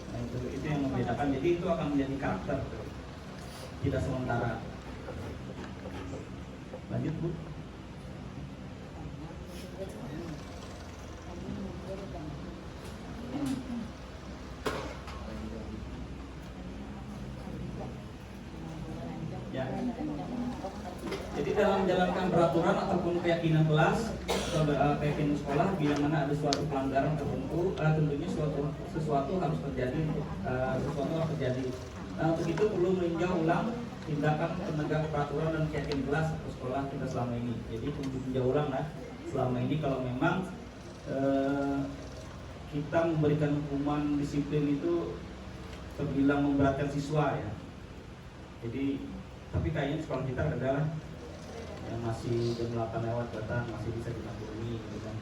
Nah itu yang membedakan. Jadi itu akan menjadi karakter, tidak sementara. Lanjut Bu. Ya. Jadi dalam menjalankan peraturan ataupun keyakinan kelas atau keyakinan sekolah, bila mana ada suatu pelanggaran tertentu, tentunya sesuatu harus terjadi, Nah untuk itu perlu meninjau ulang tindakan penegak peraturan dan keyakinan kelas atau sekolah kita selama ini. Jadi perlu ditinjau ulang lah selama ini kalau memang kita memberikan hukuman disiplin itu terbilang memberatkan siswa ya. Jadi tapi kayaknya sekolah kita adalah yang masih jam 8 lewat datang masih bisa ditampuni gitu kan.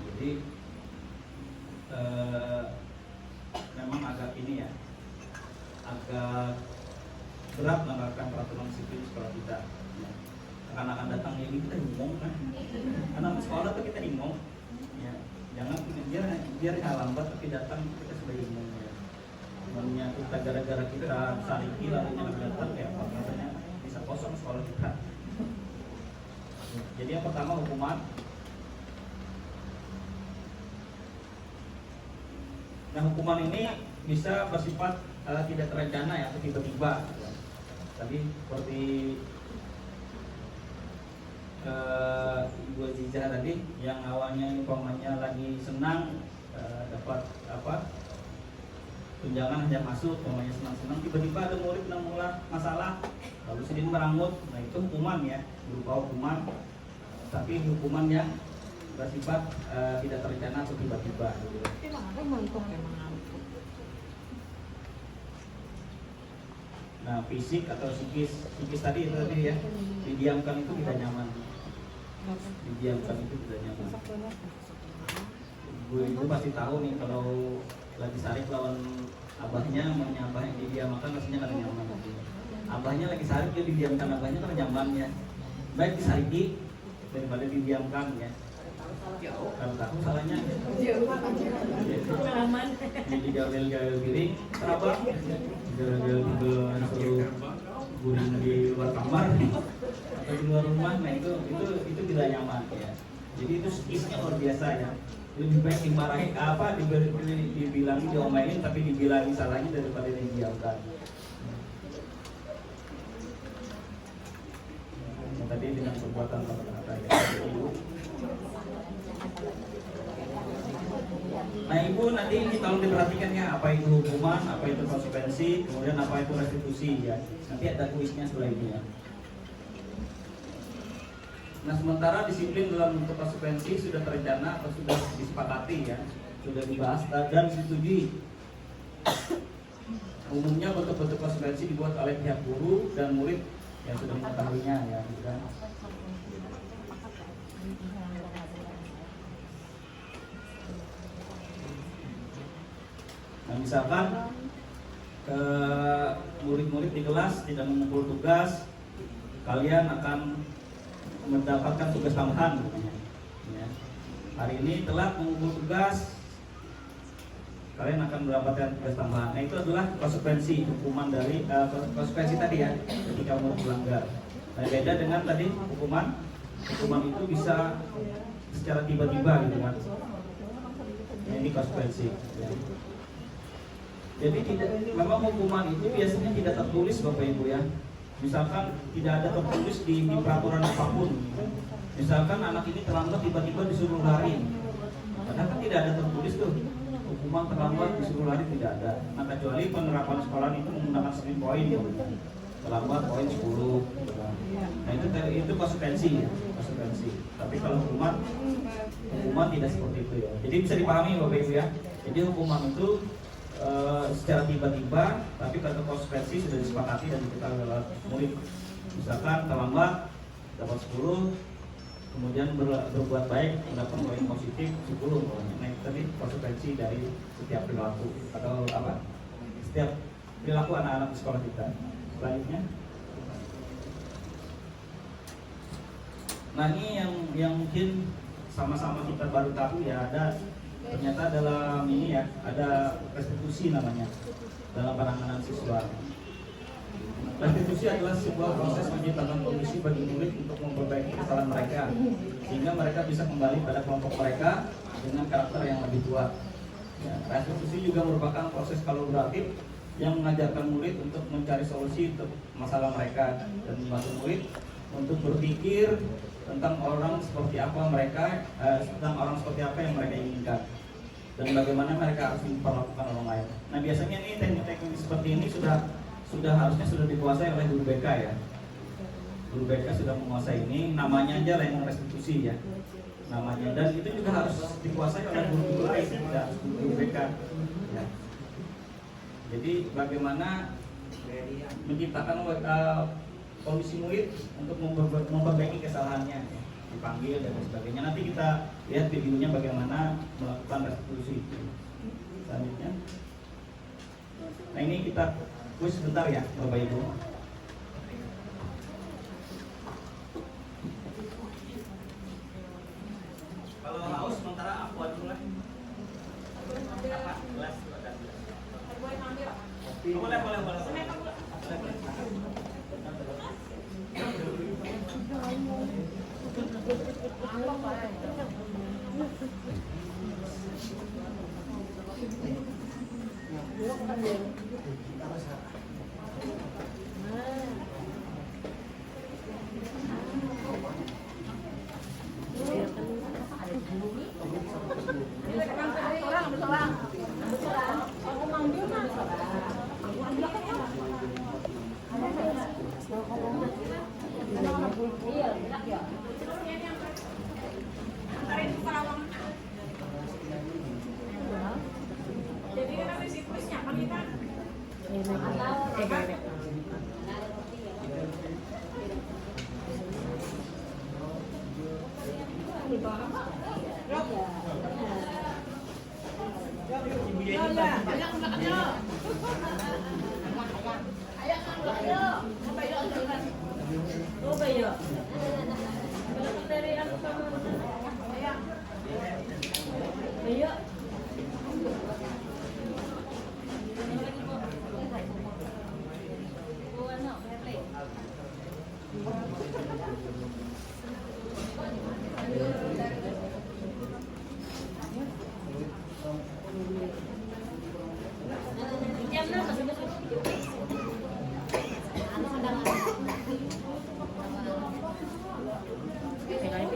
Jadi memang agak ini ya, agak berat menerapkan peraturan disiplin sekolah kita. Karena akan datang ini kita ngomong kan, karena sekolah tuh kita ngomong ya, jangan biar lambat tapi datang kita sebagai ngomong ya. Sebenarnya kita gara-gara kita saliki lalu jangan datang kayak apa katanya bisa kosong sekolah kita. Jadi yang pertama hukuman. Nah hukuman ini bisa bersifat tidak terencana ya atau tiba-tiba. Tadi seperti Ibu Aziza tadi yang awalnya umpamanya lagi senang dapat tunjangan hanya masuk, umpamanya senang-senang, tiba-tiba ada murid mengulang masalah lalu sedih merangut. Nah itu hukuman ya, berupa hukuman, tapi hukuman yang bersifat tidak terencana atau tiba-tiba gitu. Nah fisik atau psikis tadi itu ya, didiamkan itu tidak nyaman, didiamkan itu tidak nyaman. Ibu pasti tahu nih kalau lagi sarik lawan abahnya, maunya abah yang didiamkan rasanya kan nyaman. Abahnya lagi sarik dia didiamkan abahnya kan nyamannya. Baik disariki daripada didiamkan ya. Kalau tahu salahnya jadi gaul piring terabang, gaul suruh guring di luar kamar atau di luar rumah. Nah itu tidak nyaman ya. Jadi itu skisnya luar biasa ya. Lebih baik dimarahi dibilangi diomelin tapi dibilangi salahnya daripada didiamkan. Tadi dengan perbuatan kata-kata ya. Nah Ibu nanti ini tolong diperhatikan ya, apa itu hukuman, apa itu konsekuensi, kemudian apa itu restitusi ya. Nanti ada kuisnya setelah ini ya. Nah, sementara disiplin dalam bentuk konsekuensi sudah terencana atau sudah disepakati ya, sudah dibahas dan disetujui. Umumnya bentuk-bentuk konsekuensi dibuat oleh pihak guru dan murid yang sudah mengetahuinya ya, gitu kan. Nah, misalkan ke murid-murid di kelas tidak mengumpul tugas, kalian akan mendapatkan tugas tambahan. Ya. Hari ini telat mengumpul tugas, kalian akan mendapatkan tugas tambahan. Nah, itu adalah konsekuensi hukuman dari konsekuensi tadi ya, ketika mau melanggar. Nah, beda dengan tadi hukuman itu bisa secara tiba-tiba gitu kan. Nah, ini konsekuensi. Ya. Jadi memang hukuman itu biasanya tidak tertulis Bapak Ibu ya. Misalkan tidak ada tertulis di peraturan apapun. Misalkan anak ini terlambat tiba-tiba disuruh lari. Padahal kan tidak ada tertulis tuh. Hukuman terlambat disuruh lari tidak ada. Nah, kecuali penerapan sekolah itu menggunakan screen point. Terlambat poin 10. Nah, itu konsekuensi ya, konsekuensi. Tapi kalau hukuman tidak seperti itu ya. Jadi bisa dipahami Bapak Ibu ya. Jadi hukuman itu secara tiba-tiba, tapi kalau konsekuensi sudah disepakati dan diketahui oleh murid. Misalkan terlambat dapat 10, kemudian berbuat baik mendapat poin positif 10. Nah, itu tadi konsekuensi dari setiap perilaku atau apa? Setiap perilaku anak-anak di sekolah kita. Selanjutnya, nah ini yang mungkin sama-sama kita baru tahu ya, ternyata dalam ini ya ada restitusi namanya dalam penanganan siswa. Restitusi adalah sebuah proses menciptakan kondisi bagi murid untuk memperbaiki kesalahan mereka sehingga mereka bisa kembali pada kelompok mereka dengan karakter yang lebih kuat. Ya, restitusi juga merupakan proses kolaboratif yang mengajarkan murid untuk mencari solusi untuk masalah mereka dan membantu murid untuk berpikir tentang orang seperti apa yang mereka inginkan dan bagaimana mereka harus memperlakukan orang lain. Nah, biasanya nih teknik-teknik seperti ini harusnya sudah dikuasai oleh guru BK ya. Guru BK sudah menguasai ini, namanya aja layanan restitusi ya. Namanya, dan itu juga harus dikuasai oleh guru-guru lain, tidak harus guru BK. Ya. Jadi bagaimana menciptakan kondisi murid untuk memperbaiki kesalahannya, dipanggil dan sebagainya. Nanti kita lihat videonya bagaimana melakukan restitusi. Selanjutnya, nah ini kita kuis sebentar ya Bapak Ibu. Kalau haus sementara aku aja lah. Apa? Gelas ada gelas. Boleh. Jadi kan ada siklusnya kan kita.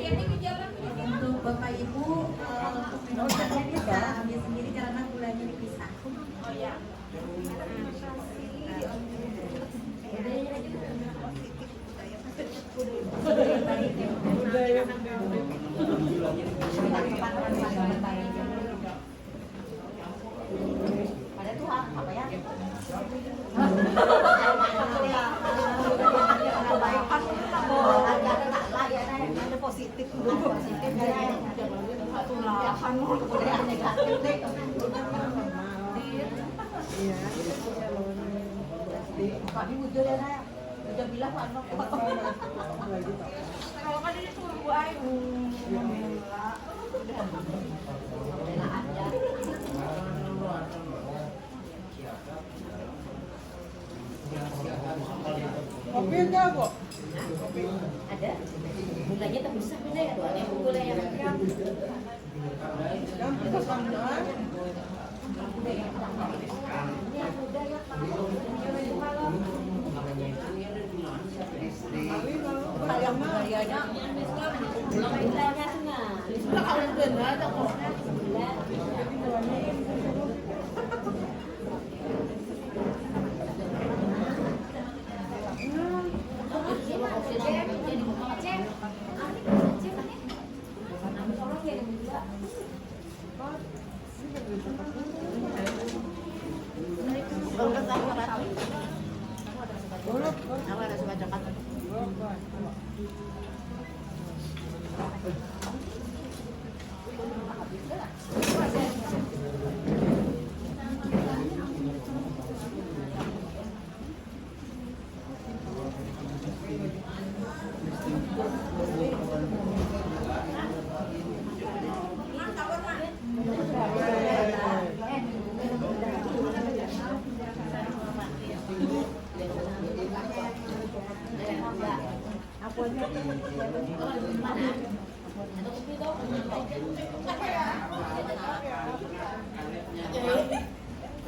Ini ke jalan. anu kebudayaan negatif deh. Iya. Kami bujur ya saya. Udah bilang anu. Kalau kan ini tuh Bu Ayu. Kopi enggak kok? Ada. Gulanya tak bisa beda ya, doanya gula yang lengkap. Yang kesamaan. Ini yang muda ya, kalau Kayak budayanya. Gulanya tengah. Kalau benar ada kok.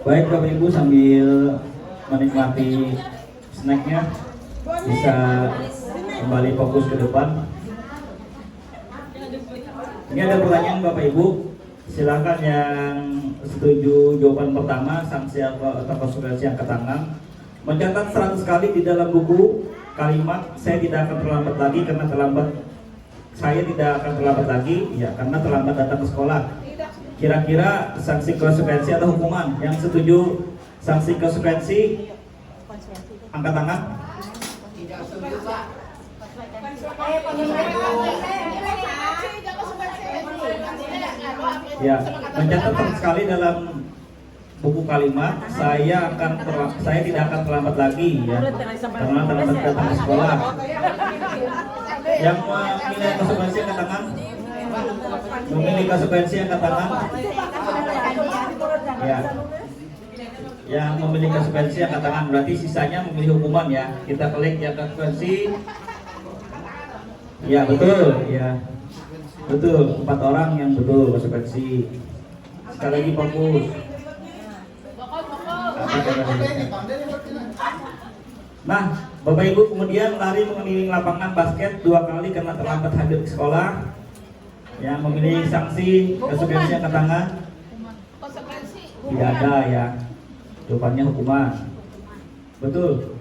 Baik Bapak Ibu, sambil menikmati snacknya bisa kembali fokus ke depan. Ini ada pertanyaan Bapak Ibu, silakan yang setuju jawaban pertama sanksi atau konsekuensi angkat tangan. Mencatat 100 kali di dalam buku kalimat saya tidak akan terlambat lagi karena terlambat. Saya tidak akan terlambat lagi ya karena terlambat datang ke sekolah. Kira-kira sanksi konsekuensi atau hukuman? Yang setuju sanksi konsekuensi angkat tangan. Ya, mencatat sekali dalam buku kalimat saya tidak akan terlambat lagi ya karena terlambat datang ke sekolah. Yang memilih konsekuensi angkat tangan. Memilih konsekuensi angkat tangan. Ya. Yang memilih konsekuensi angkat tangan, berarti sisanya memilih hukuman ya. Kita klik yang konsekuensi. Ya betul ya. Betul, 4 orang yang betul konsekuensi. Sekali lagi fokus. Nah, Bapak Ibu kemudian lari mengelilingi lapangan basket 2 kali karena terlambat hadir ke sekolah. Yang memilih sanksi konsekuensi angkat tangan. Tidak ada ya. Jawabannya hukuman. Betul.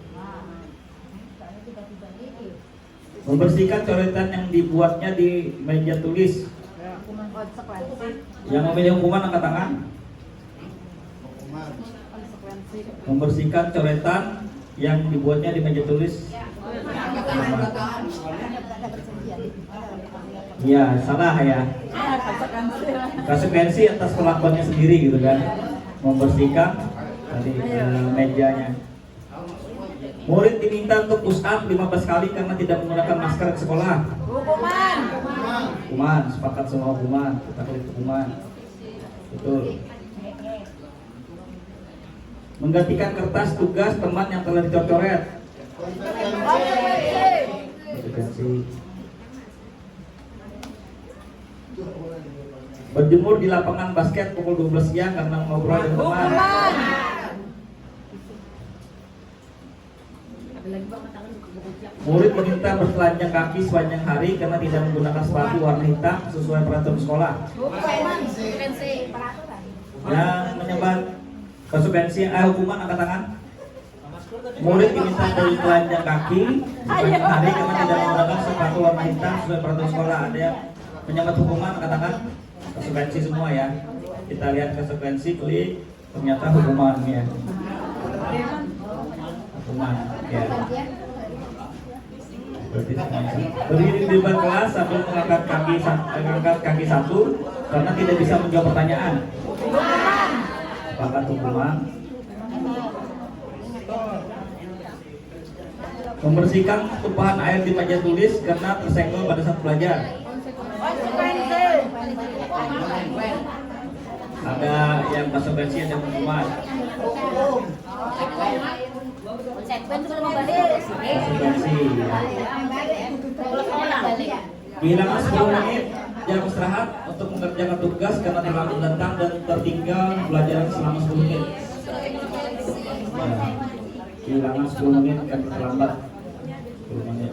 Membersihkan coretan yang dibuatnya di meja tulis. Yang memilih hukuman angkat tangan. Membersihkan coretan yang dibuatnya di meja tulis. Ya, salah ya. Konsekuensi atas kelakuannya sendiri gitu kan. Membersihkan tadi mejanya. Murid diminta untuk push up 15 kali karena tidak menggunakan masker ke sekolah. Hukuman. Hukuman, sepakat semua hukuman. Kita klik hukuman. Betul. Menggantikan kertas tugas teman yang telah dicoret-coret. Konsekuensi. Berjemur di lapangan basket pukul 12 siang karena ngobrol dengan teman. Murid diminta bertelanjang kaki sepanjang hari karena tidak menggunakan sepatu warna hitam sesuai peraturan sekolah. Yang menyebabkan konsekuensi hukuman angkat tangan. Murid diminta bertelanjang kaki sepanjang hari karena tidak menggunakan sepatu warna hitam sesuai peraturan sekolah. Ada yang menyebabkan hukuman angkat tangan. Konsekuensi semua ya. Kita lihat konsekuensi, klik, ternyata hukuman ya. Hukuman ya. Berdiri di depan kelas sambil mengangkat kaki satu karena tidak bisa menjawab pertanyaan. Sepakat hukuman. Membersihkan tumpahan air di meja tulis karena tersenggol pada saat belajar. Ada yang konsekuensi, ada hukuman. Konsekuensi. Kehilangan 10 menit jam istirahat untuk mengerjakan tugas karena terlambat datang dan tertinggal pelajaran selama 10 menit. Ya. Kehilangan 10 menit karena terlambat 10 menit.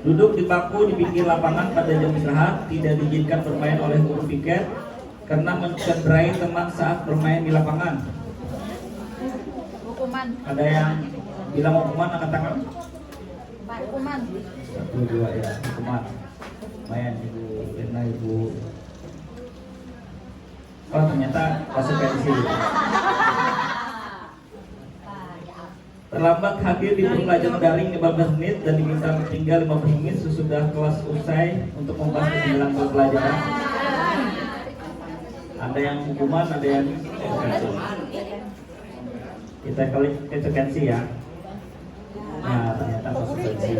Duduk di bangku di pinggir lapangan pada jam istirahat, tidak diizinkan bermain oleh guru piket karena mencederai teman saat bermain di lapangan. Hukuman. Ada yang bilang hukuman, angkat tangan. Hukuman. 1, 2 ya, hukuman. Lumayan Ibu Irna, Ibu. Oh ternyata konsekuensi. Terlambat hadir di pembelajaran daring 15 menit dan diminta tinggal 15 menit sesudah kelas usai untuk membahas ketinggalan pelajaran. Ada yang hukuman, ada yang konsekuensi. Kita klik konsekuensi ya. Nah ternyata konsekuensi.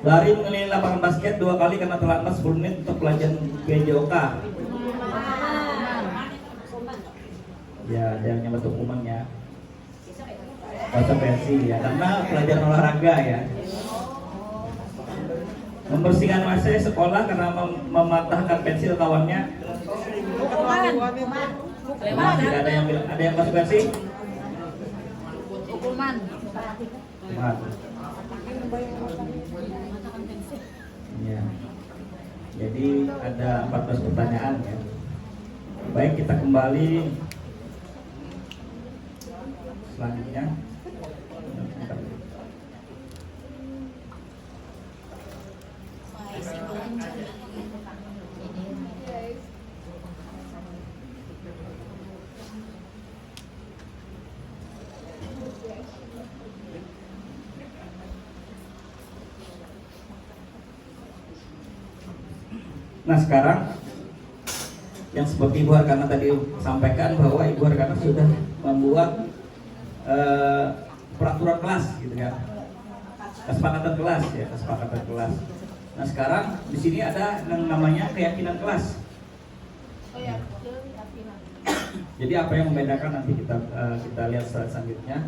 Lari mengelilingi lapangan basket 2 kali karena terlambat 10 menit untuk pelajaran PJOK. Ya, ada yang nyebut hukumannya. Konsekuensi ya, karena pelajaran olahraga ya. Membersihkan WC sekolah karena mematahkan pensil kawannya. Hukuman. Tidak ada yang bilang, ada yang konsekuensi? Hukuman. Hukuman. Ya. Jadi ada 14 pertanyaan ya. Baik, kita kembali selanjutnya. Nah sekarang yang seperti Ibu Harkana tadi sampaikan bahwa Ibu Harkana sudah membuat peraturan kelas gitu kan, kesepakatan kelas ya, kesepakatan kelas. Nah sekarang di sini ada yang namanya keyakinan kelas. Jadi apa yang membedakan nanti kita lihat selanjutnya.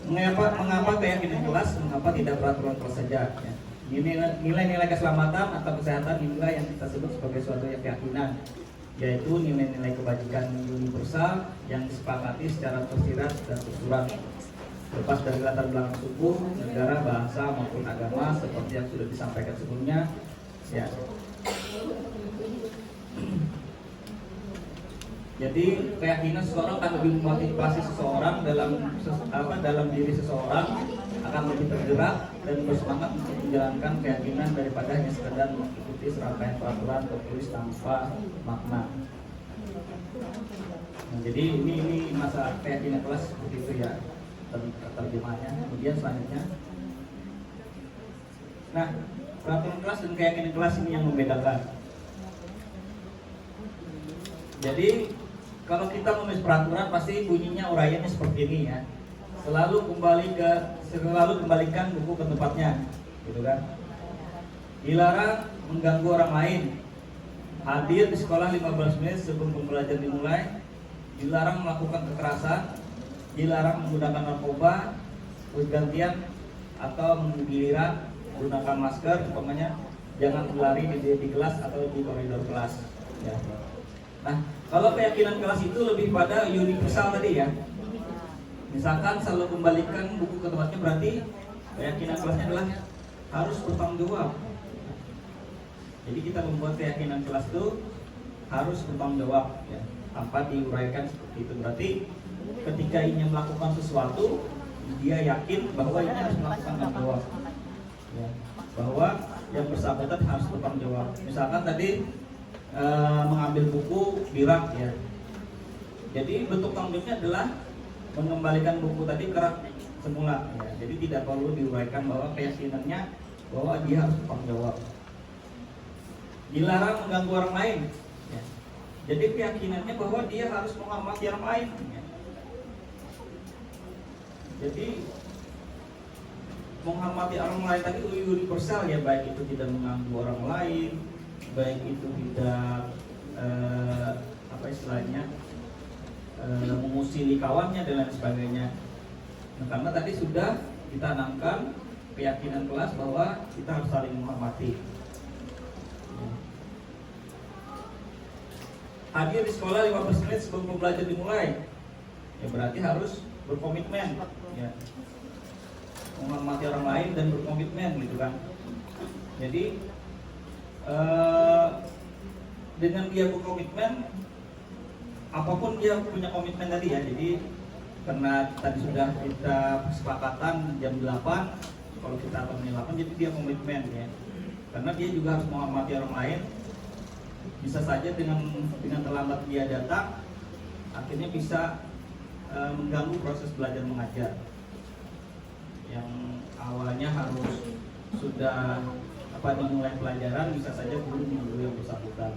Mengapa keyakinan kelas, mengapa tidak peraturan kelas saja ya. Nilai-nilai keselamatan atau kesehatan inilah yang kita sebut sebagai suatu keyakinan, yaitu nilai-nilai kebajikan universal yang disepakati secara tersirat dan tersurat, lepas dari latar belakang suku, negara, bahasa maupun agama seperti yang sudah disampaikan sebelumnya. Ya. Jadi keyakinan seseorang akan lebih memotivasi seseorang dalam diri seseorang akan lebih tergerak dan bersemangat untuk menjalankan keyakinan daripada hanya sekedar mengikuti serangkaian peraturan tertulis tanpa makna. Nah, jadi ini masa keyakinan kelas seperti itu ya terjemahnya. Kemudian selanjutnya, nah peraturan kelas dan keyakinan kelas ini yang membedakan. Jadi kalau kita menulis peraturan pasti bunyinya uraiannya seperti ini ya. Selalu kembalikan buku ke tempatnya, gitu kan. Dilarang mengganggu orang lain. Hadir di sekolah 15 menit sebelum pembelajaran dimulai. Dilarang melakukan kekerasan. Dilarang menggunakan narkoba, bergantian atau menggiliran, gunakan masker, umpamanya jangan berlari di kelas atau di koridor kelas. Ya. Nah, kalau keyakinan kelas itu lebih pada universal tadi ya. Misalkan selalu kembalikan buku ke tempatnya, berarti keyakinan kelasnya adalah harus bertanggung jawab. Jadi kita membuat keyakinan kelas itu harus bertanggung jawab ya, tanpa diuraikan seperti itu. Berarti ketika ingin melakukan sesuatu, dia yakin bahwa ini harus melakukan tanggung jawab ya, bahwa yang bersangkutan harus bertanggung jawab. Misalkan tadi mengambil buku di rak ya. Jadi bentuk tanggung jawabnya adalah mengembalikan buku tadi ke rak semula ya. Jadi tidak perlu diuraikan bahwa keyakinannya bahwa dia harus bertanggung jawab. Dilarang mengganggu orang lain ya. Jadi keyakinannya bahwa dia harus menghormati orang lain ya. Jadi menghormati orang lain tadi universal ya, baik itu tidak mengganggu orang lain, baik itu tidak apa istilahnya mengusili kawannya dan lain sebagainya. Nah, karena tadi sudah ditanamkan keyakinan kelas bahwa kita harus saling menghormati. Hadir di sekolah 15 menit sebelum pembelajaran dimulai, ya berarti harus berkomitmen, ya, menghormati orang lain dan berkomitmen gitu kan. Jadi dengan dia berkomitmen, apapun dia punya komitmen tadi ya. Jadi karena tadi sudah kita kesepakatan jam 8, kalau kita akan jam 8, jadi dia komitmen ya. Karena dia juga harus menghormati orang lain. Bisa saja dengan terlambat dia datang, akhirnya bisa mengganggu proses belajar mengajar yang awalnya harus sudah dimulai pelajaran, bisa saja belum menunggu yang bersangkutan.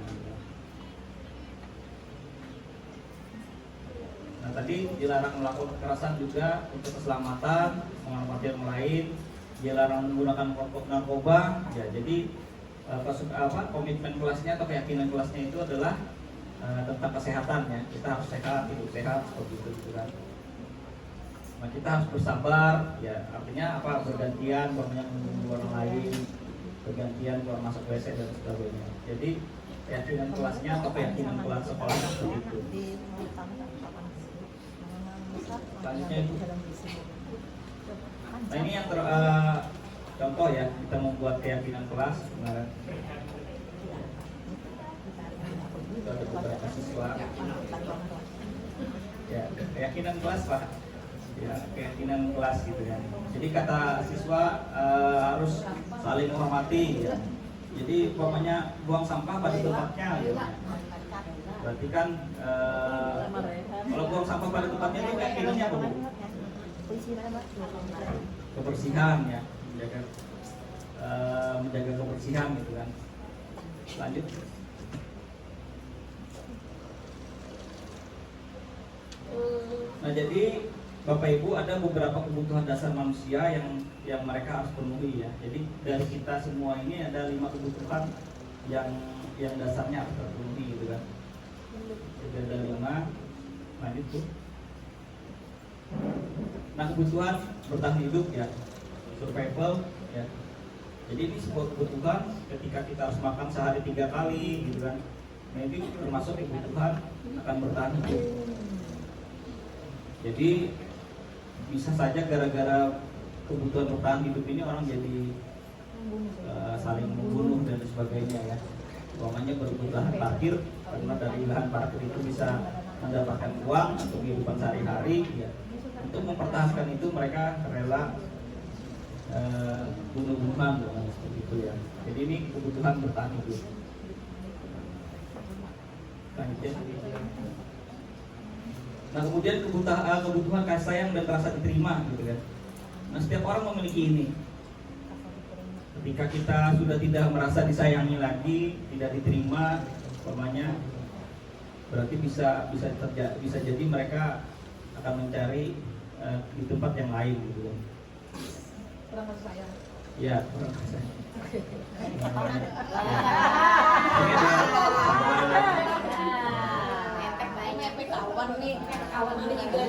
Nah, tadi dilarang melakukan kekerasan juga untuk keselamatan, menghormati orang lain, dilarang menggunakan narkoba. Ya, jadi komitmen kelasnya atau keyakinan kelasnya itu adalah tentang kesehatan ya. Kita harus sehat, hidup sehat seperti itu gitu kan. Nah, kita harus bersabar ya, artinya bergantian, banyak menunggu orang lain, bergantian keluar masuk WC dan sebagainya. Jadi keyakinan kelasnya atau keyakinan kelas sekolahnya seperti itu. Selanjutnya itu. Nah, ini yang contoh ya, kita membuat keyakinan kelas kemarin. Ada beberapa siswa. Ya, keyakinan kelas Pak. Ya, keyakinan kelas gitu ya. Jadi kata siswa harus saling menghormati ya. Jadi umpamanya buang sampah pada tempatnya gitu. Berarti kan kalau buang sampah pada tempatnya itu keyakinannya apa Bu? Kebersihan ya, menjaga kebersihan gitu kan. Lanjut. Nah, jadi Bapak Ibu, ada beberapa kebutuhan dasar manusia yang mereka harus penuhi ya. Jadi dari kita semua ini ada 5 kebutuhan yang dasarnya harus terpenuhi gitu kan. Jadi ada 5. Lanjut tuh. Nah, kebutuhan bertahan hidup ya, survival ya. Jadi ini sebuah kebutuhan ketika kita harus makan sehari 3 kali gitu kan. Nah, ini termasuk kebutuhan akan bertahan hidup. Jadi bisa saja gara-gara kebutuhan bertahan hidup ini orang jadi saling membunuh dan sebagainya ya. Umpamanya berebut lahan parkir, karena dari lahan parkir itu bisa mendapatkan uang untuk kehidupan sehari-hari ya. Untuk mempertahankan itu mereka rela bunuh-bunuhan seperti itu ya. Jadi ini kebutuhan bertahan hidup. Nah, kemudian kebutuhan kasih sayang dan rasa diterima gitu kan. Nah, setiap orang memiliki ini. Ketika kita sudah tidak merasa disayangi lagi, tidak diterima, umpamanya, berarti bisa jadi mereka akan mencari di tempat yang lain gitu kan. Kurang kasih sayang. Ya, kurang kasih sayang. Kawan nih, kawan ini juga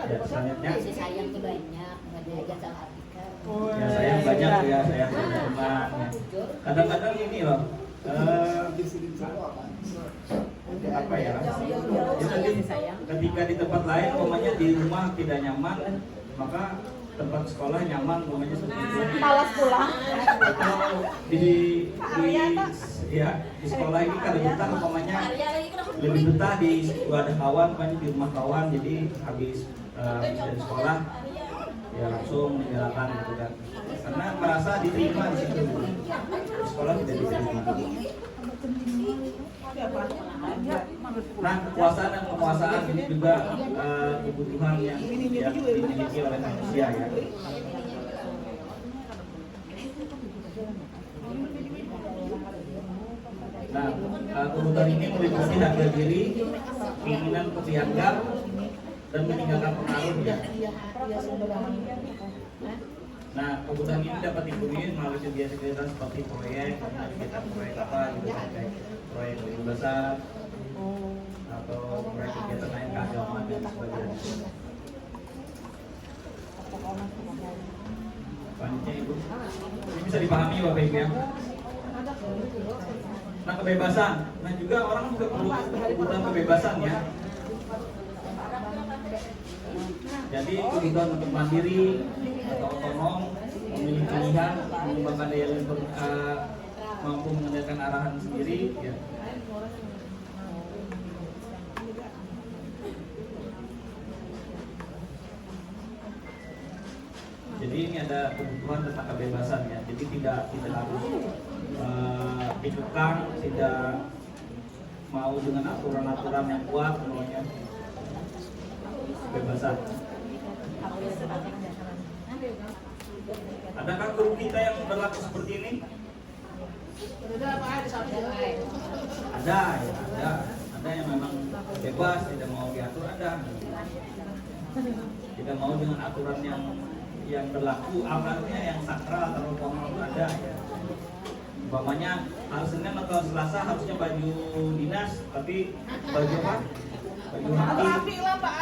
Ya, selanjutnya. kasih sayang tuh banyak, nggak diajak sama Atika. Ya, sayang banyak ya, sayang banyak teman. Ya. Kadang-kadang ini loh, apa ya? Ketika di tempat lain, umpamanya di rumah tidak nyaman, maka tempat sekolah nyaman, umpamanya seperti itu. Malas pulang. Atau di sekolah ini kan betah, umpamanya lebih betah di ada kawan, umpamanya di rumah kawan, jadi habis dari sekolah ya langsung menjalankan gitu kan, karena merasa diterima di situ. Di sekolah tidak diterima. Nah, kekuasaan dan penguasaan ini juga kebutuhan yang dimiliki oleh manusia ya. Nah, kebutuhan ini meliputi harga diri, keinginan untuk dianggap, dan meninggalkan pengaruh ya. Nah, kebutuhan ini dapat dipenuhi melalui kegiatan-kegiatan seperti proyek, kegiatan proyek apa gitu, kayak proyek kebebasan atau proyek kegiatan lain keagamaan dan sebagainya. Selanjutnya Ibu, ini bisa dipahami Bapak Ibu ya. Nah, kebebasan, nah juga orang juga perlu kebutuhan kebebasan ya. Jadi kebutuhan untuk mandiri atau otonom, memilih pilihan, mengembangkan daya mampu mengendalikan arahan sendiri ya. Jadi ini ada kebutuhan tentang kebebasan ya. Jadi tidak harus dikekang, tidak mau dengan aturan-aturan yang kuat semuanya. Kebebasan. Adakah guru kita yang berlaku seperti ini? Ada ya, ada yang memang bebas, tidak mau diatur, ada. Tidak mau dengan aturan yang berlaku, amalnya yang sakral atau formal itu ada ya. Umpamanya hari Senin atau Selasa harusnya baju dinas, tapi baju apa? Baju rapi lah Pak.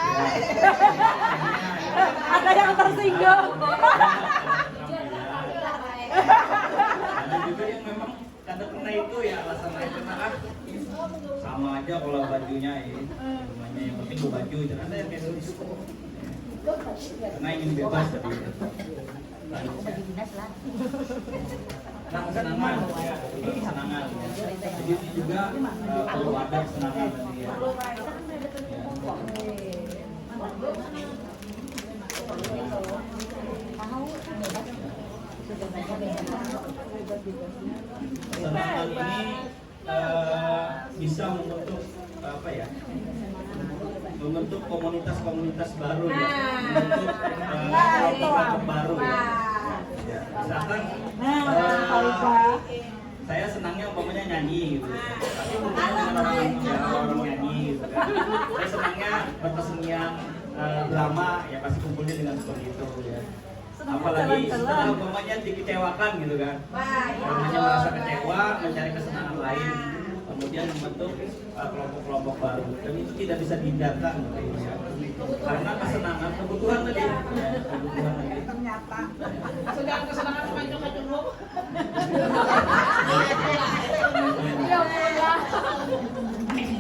Ada yang tersinggung. Ada juga yang memang karena itu ya alasan lain karena sama aja kalau bajunya ya. Namanya yang penting gue baju, jangan ada yang kayak gitu. Karena ingin bebas tadi. Nah, kesenangan ya, kesenangan ya. Jadi ini juga perlu ada kesenangan tadi ya. Kesenangan ini bisa membentuk apa ya? Membentuk komunitas-komunitas baru ya, membentuk kelompok baru ya. Ya, misalkan saya senangnya umpamanya nyanyi gitu, tapi bermain dengan orang nyanyi gitu kan. Saya senangnya berkesenian drama ya, pasti kumpulnya dengan seperti itu ya. Apalagi setelah umpamanya dikecewakan gitu kan, umpamanya merasa kecewa, mencari kesenangan lain, kemudian membentuk kelompok-kelompok baru, dan itu tidak bisa dihindarkan ya. Karena kesenangan kebutuhan tadi ya, kebutuhan tadi ternyata sedang kesenangan maju-maju dulu.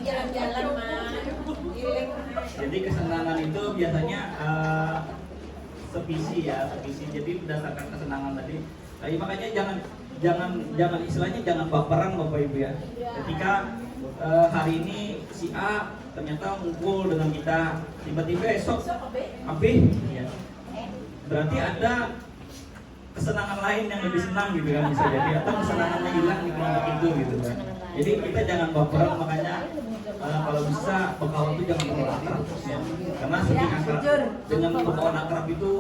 Jalan-jalan mah. Jadi kesenangan itu biasanya sevisi ya, sevisi. Jadi berdasarkan kesenangan tadi. Makanya jangan istilahnya jangan baperan Bapak Ibu ya. Ketika hari ini si A ternyata ngumpul dengan kita, tiba-tiba esok habis ya. Berarti ada kesenangan lain yang lebih senang gitu kan, bisa jadi, atau kesenangannya hilang di kelompok itu gitu kan. Jadi kita jangan baperan, makanya kalau bisa berkawan itu jangan terlalu akrab ya. Karena saking akrab dengan berkawan akrab itu,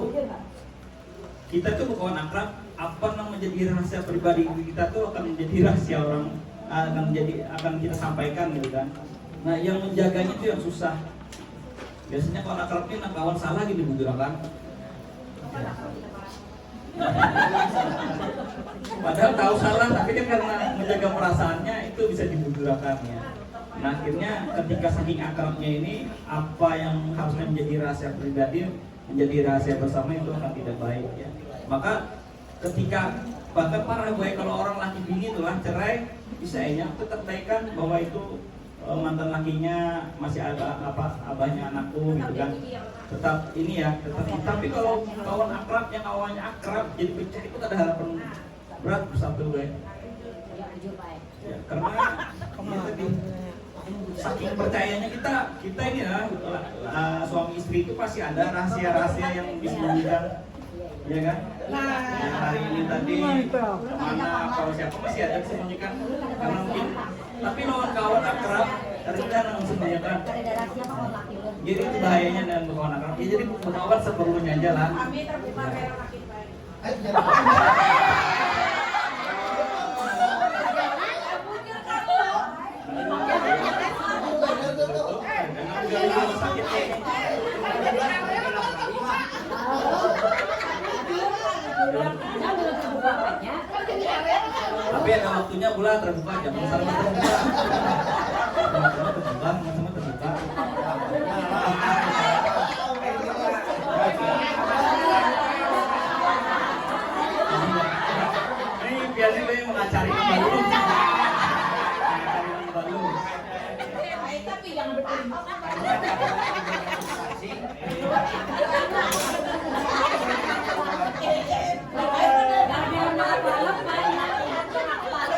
kita tuh berkawan akrab, apa yang menjadi rahasia pribadi kita tuh akan menjadi rahasia orang, akan kita sampaikan gitu kan. Nah yang menjaganya itu yang susah. Biasanya kalau akrabnya kawan salah gitu kan. Padahal tahu salah, tapi kan karena menjaga perasaannya itu bisa dibudurakannya. Nah akhirnya ketika saking akrabnya ini, apa yang harusnya menjadi rahasia pribadi menjadi rahasia bersama itu akan tidak baik ya. Maka ketika bahkan parah baik kalau orang laki bini itulah cerai, bisa enak tetap baikkan bahwa itu mantan lakinya masih ada abahnya anakku gitu kan, tetap ini ya, tetap. Tapi kalau kawan akrab yang awalnya akrab jadi pecah, itu ada harapan berat bersatu ya, karena ya tadi saking percayanya kita ini ya, suami istri itu pasti ada rahasia-rahasia yang disembunyikan Iya kan? Yang hari ini tadi mana kalau siapa masih ada disembunyikan karena mungkin tapi lawan kawan akrab ternyata disembunyikan. Jadi itu bahayanya dengan kawan akrab. Ya, jadi berkawan seperlunya aja lah. Kami terbuka merah makin baik. Tapi ada waktunya pula terbuka jam sama terbuka. Sama terbuka. Ini biasanya yang mengacari baru. Tapi yang betul.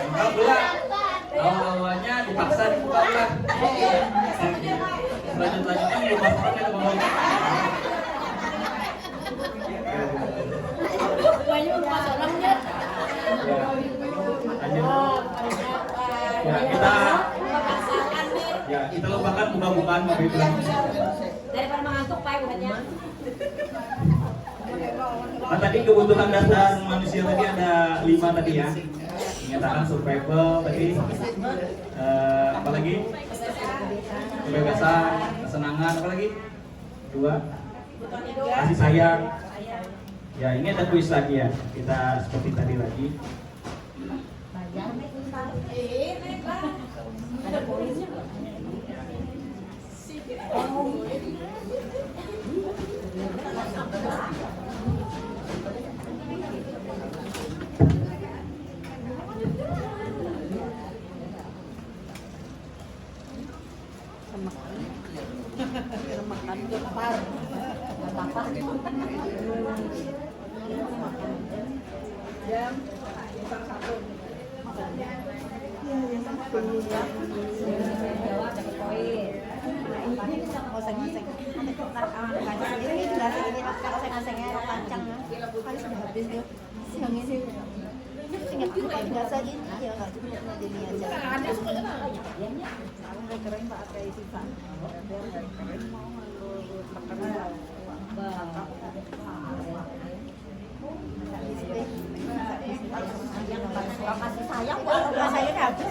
Enggak pula. Awal-awalnya dipaksa dibuka pula. Selanjutnya lupa seperti itu bang. Kita lupakan buka-bukaan mobil bilang. Daripada mengantuk Pak bukannya. Nah, tadi kebutuhan dasar manusia tadi ada 5 tadi ya. Menyatakan survival tadi. Apa lagi? Kebebasan, kesenangan, apa lagi? 2. Kasih sayang. Ya, ini ada kuis lagi ya. Kita seperti tadi lagi. Ada polisnya. Makan gempar. Apa? Jam satu. Jawab dapat poin. Oseng-oseng. Ini jelas ini oseng-osengnya kancang. Kali sudah habis tuh. Siang ini ingat juga biasa ini ya nggak cuma jadi aja. Ada suka Keren Pak kayak sisa. Keren mau makan. Kasih sayang rasanya habis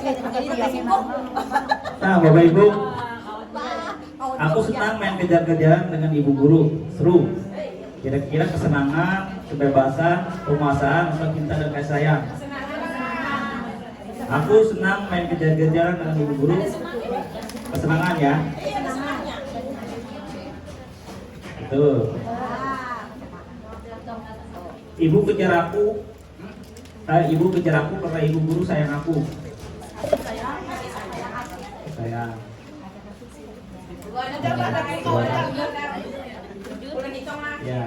Nah, Bapak Ibu, aku senang main kejar-kejaran dengan ibu guru, seru. Kira-kira kesenangan, kebebasan, penguasaan, atau cinta dan kasih sayang. Aku senang main kejar-kejaran dengan ibu guru. Kesenangan ya. Itu. Ibu kejar aku. Ibu kejar aku karena ibu guru sayang aku. Sayang. Ya.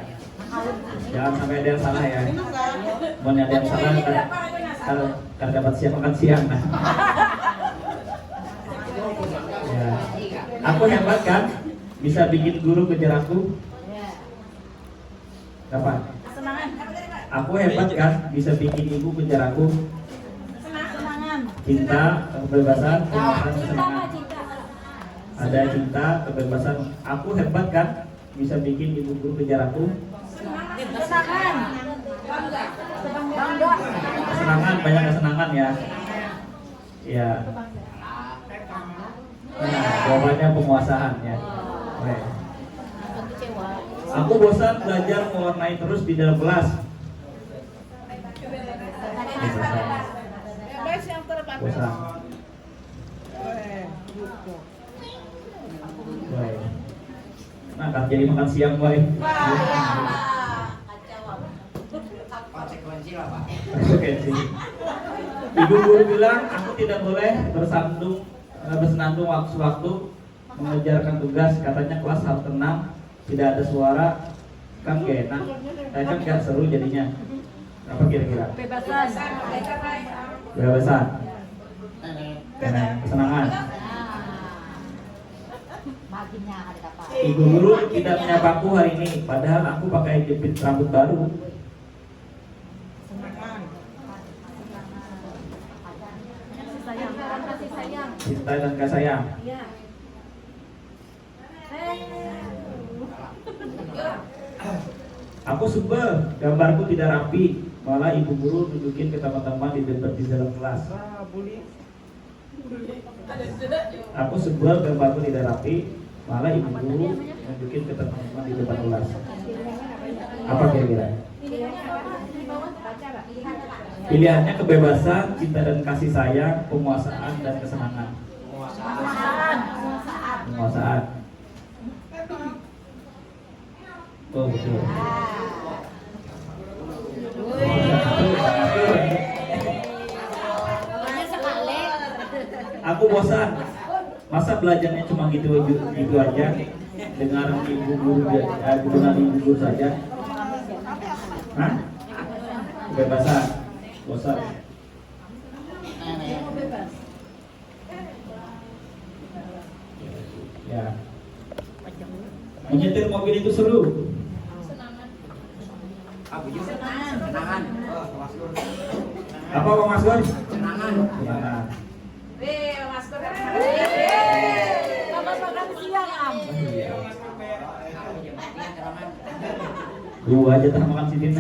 Jangan sampai ada yang salah ya. Mau ada yang salah kalau dapat siang makan siang. Nah. Ya. Aku hebat kan? Bisa bikin guru kejar aku. Dapat. Aku hebat kan? Bisa bikin ibu kejar aku. Cinta, kebebasan, kesenangan. Ada cinta, kebebasan. Aku hebat kan? Bisa bikin ibu guru kejar aku. Kesenangan, banyak kesenangan ya. Ya. Nah, jawabannya penguasaan ya. Oke. Aku bosan belajar mewarnai terus di dalam kelas. Bosan. Baik. Nah, kan jadi makan siang, baik. Konsekuensi. Ibu guru bilang aku tidak boleh bersenandung waktu-waktu mengerjakan tugas. Katanya kelas harus tenang, tidak ada suara, kan gak enak. Kayaknya gak seru jadinya. Apa kira-kira? Kebebasan. Kesenangan. Ibu guru tidak menyapaku hari ini, padahal aku pakai jepit rambut baru. Cinta dan kasih sayang. Aku sebel, gambarku tidak rapi, malah ibu guru nunjukin ke teman-teman di dalam kelas. Aku sebel, gambarku tidak rapi, malah ibu guru nunjukin ke teman-teman di depan kelas. Apa kira-kira? Pilihannya kebebasan, cinta dan kasih sayang, penguasaan dan kesenangan. Penguasaan. Oh betul. Aku bosan. Masa belajarnya cuma gitu aja, dengar ibu guru saja. Hah? Kebebasan. Bosan. Ya. Menyetir mobil itu seru. Senangan. Apa Mas Gur? Senangan. Mas Gur. Lu aja tak makan sidin.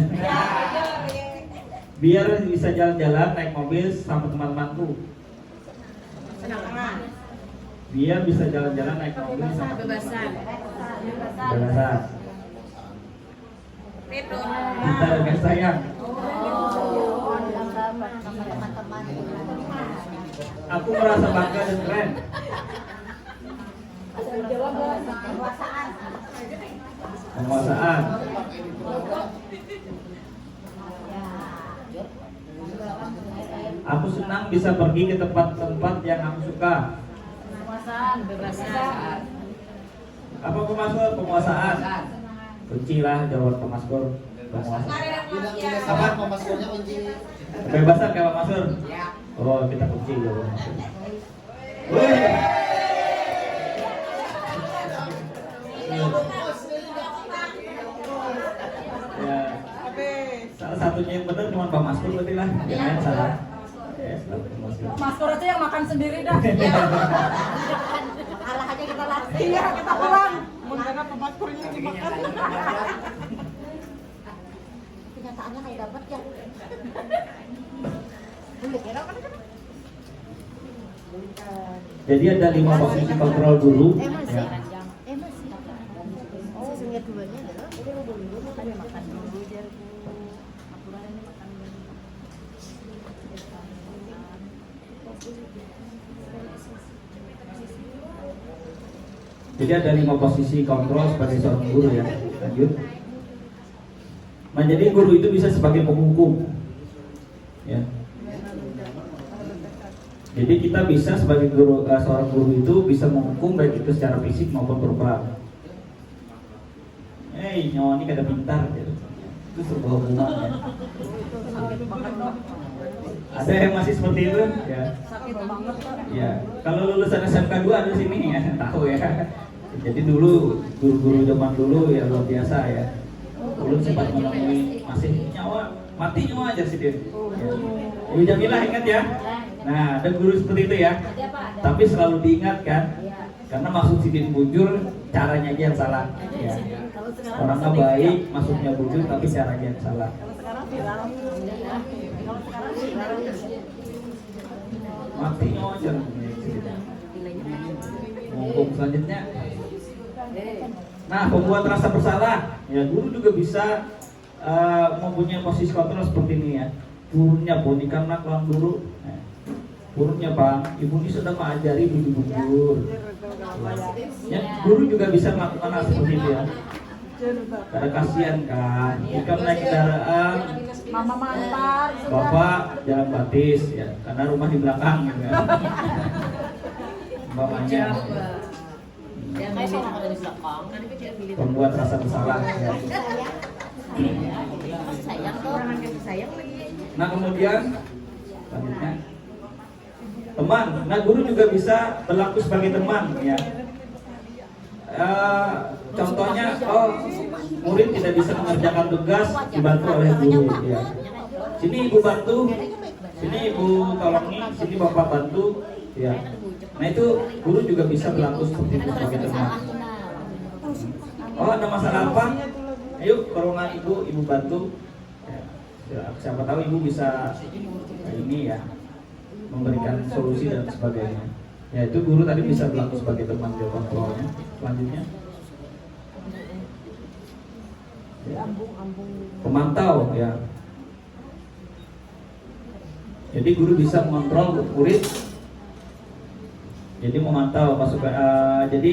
Biar bisa jalan-jalan naik mobil sama teman-temanku. Senangan. Biar bisa jalan-jalan naik mobil sama Kebebasan. Kebebasan. Cinta dan kasih sayang. Aku merasa bangga dan keren. Penguasaan. Aku senang bisa pergi ke tempat-tempat yang aku suka. Kebebasan. Apa pemaskur? Penguasaan. Kunci lah jawab pemaskur. Penguasaan. Apa pemaskurnya kunci? Kebebasan kayak pemaskur. Oh kita kunci jawab. Ya. Salah satunya yang benar cuma Pak Maskur berarti lah. Yang lain salah. Maskor aja yang makan sendiri dah. Alah aja kita latih. Iya, kita pulang. Menggunakan pemaskurnya dimakan. Kenyataannya kayak dapat ya. Boleh kira kan? Jadi ada 5 posisi kontrol guru. Masih. Ya. Masih. Oh, sehingga duanya adalah ada makan dulu jarku. Aturannya makan dulu. Jadi ada 5 posisi kontrol sebagai seorang guru ya. Lanjut. Nah, jadi guru itu bisa sebagai penghukum. Ya. Jadi kita bisa sebagai guru, seorang guru itu bisa menghukum baik itu secara fisik maupun verbal. Nyawa ini kada pintar gitu. Itu sebuah hukuman ya. Ada yang masih seperti itu ya. Sakit banget kok. Ya, kalau lulusan SMK 2 ada sini ya, tahu ya. Jadi dulu guru-guru zaman dulu ya luar biasa ya. Dulu sempat menemui masih mati nyawa aja sih dia. Ya. Ibu Jamilah ingat ya. Nah, ada guru seperti itu ya. Tapi selalu diingatkan karena maksud sidin bujur caranya aja yang salah. Ya. Orangnya baik, maksudnya bujur tapi caranya yang salah. Mati nyawa aja. Hukum selanjutnya. Nah, pembuat rasa bersalah. Ya, guru juga bisa mempunyai posisi kontrol seperti ini ya. Gurunya pun karena kelam guru. Gurunya Bang, ibu ini sudah mengajari bujur-bujur. Ya, guru juga bisa melakukan hal seperti itu ya. Karena kasihan kan, jika naik kendaraan, Mama mantar. Bapak jalan batis ya, karena rumah di belakang gitu kan. Umpamanya. Ya kayak sama ada di belakang. Kan itu dia pilih. Pembuat rasa bersalah ya. Sayang tuh. Sayang lagi. Nah kemudian selanjutnya teman. Nah guru juga bisa berlaku sebagai teman ya. contohnya, murid tidak bisa mengerjakan tugas dibantu oleh guru. Ya. Sini ibu bantu, sini ibu tolongi, sini bapak bantu. Ya. Nah itu guru juga bisa berlaku seperti itu sebagai teman. Oh ada masalah apa? Ayo ke ruangan ibu bantu. Ya, siapa tahu ibu bisa ini ya memberikan solusi dan sebagainya. Ya itu guru tadi bisa berlaku sebagai teman di kontrolnya. Selanjutnya ya. Pemantau ya. Jadi guru bisa mengontrol murid. Jadi memantau masuk jadi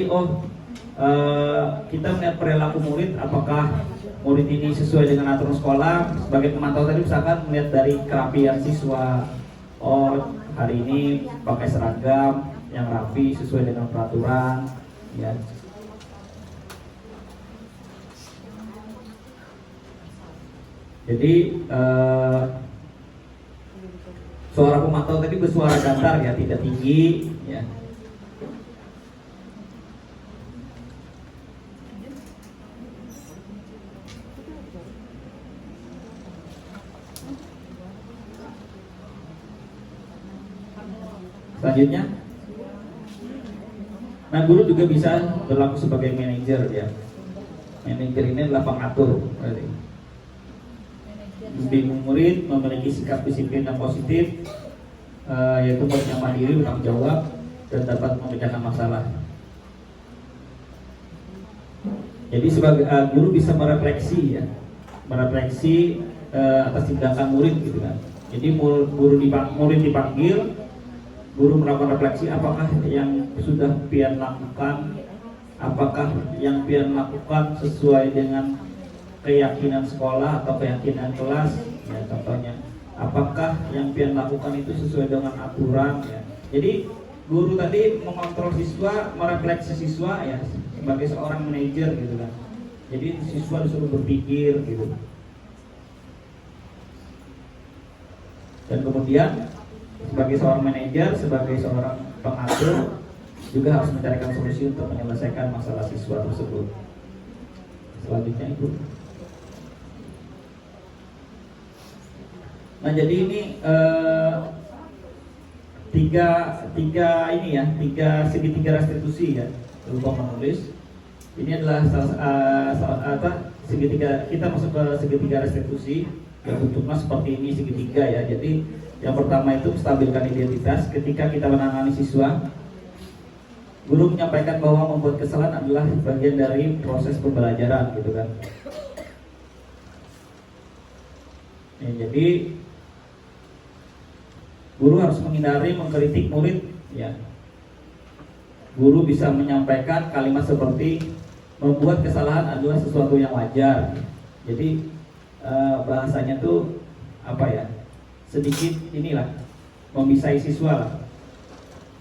kita melihat perilaku murid, apakah murid ini sesuai dengan aturan sekolah. Sebagai pemantau tadi misalkan melihat dari kerapian siswa, hari ini pakai seragam yang rapi sesuai dengan peraturan ya. Jadi suara pemantau tadi bersuara datar ya, tidak tinggi ya. Selanjutnya, nah guru juga bisa berlaku sebagai manajer ya. Manajer ini adalah pengatur. Membimbing murid memiliki sikap disiplin yang positif, yaitu murid yang mandiri, bertanggung jawab, dan dapat memecahkan masalah. Jadi sebagai guru bisa merefleksi ya, merefleksi atas tindakan murid gitu kan. Jadi murid dipanggil, guru melakukan refleksi apakah yang sudah pian lakukan, apakah yang pian lakukan sesuai dengan keyakinan sekolah atau keyakinan kelas ya, contohnya apakah yang pian lakukan itu sesuai dengan aturan ya. Jadi guru tadi mengontrol siswa, merefleksi siswa ya sebagai seorang manajer gitu kan. Jadi siswa disuruh berpikir gitu. Dan kemudian sebagai seorang manajer, sebagai seorang pengatur juga harus mencarikan solusi untuk menyelesaikan masalah siswa tersebut. Selanjutnya Ibu. Nah jadi ini tiga segitiga restitusi ya, lupa menulis. Ini adalah segitiga, kita masuk ke segitiga restitusi yang bentuknya seperti ini segitiga ya. Jadi yang pertama itu stabilkan identitas. Ketika kita menangani siswa, guru menyampaikan bahwa membuat kesalahan adalah bagian dari proses pembelajaran gitu kan. Ya, jadi guru harus menghindari mengkritik murid ya. Guru bisa menyampaikan kalimat seperti membuat kesalahan adalah sesuatu yang wajar. Jadi bahasanya tuh apa ya, sedikit inilah memisai siswa lah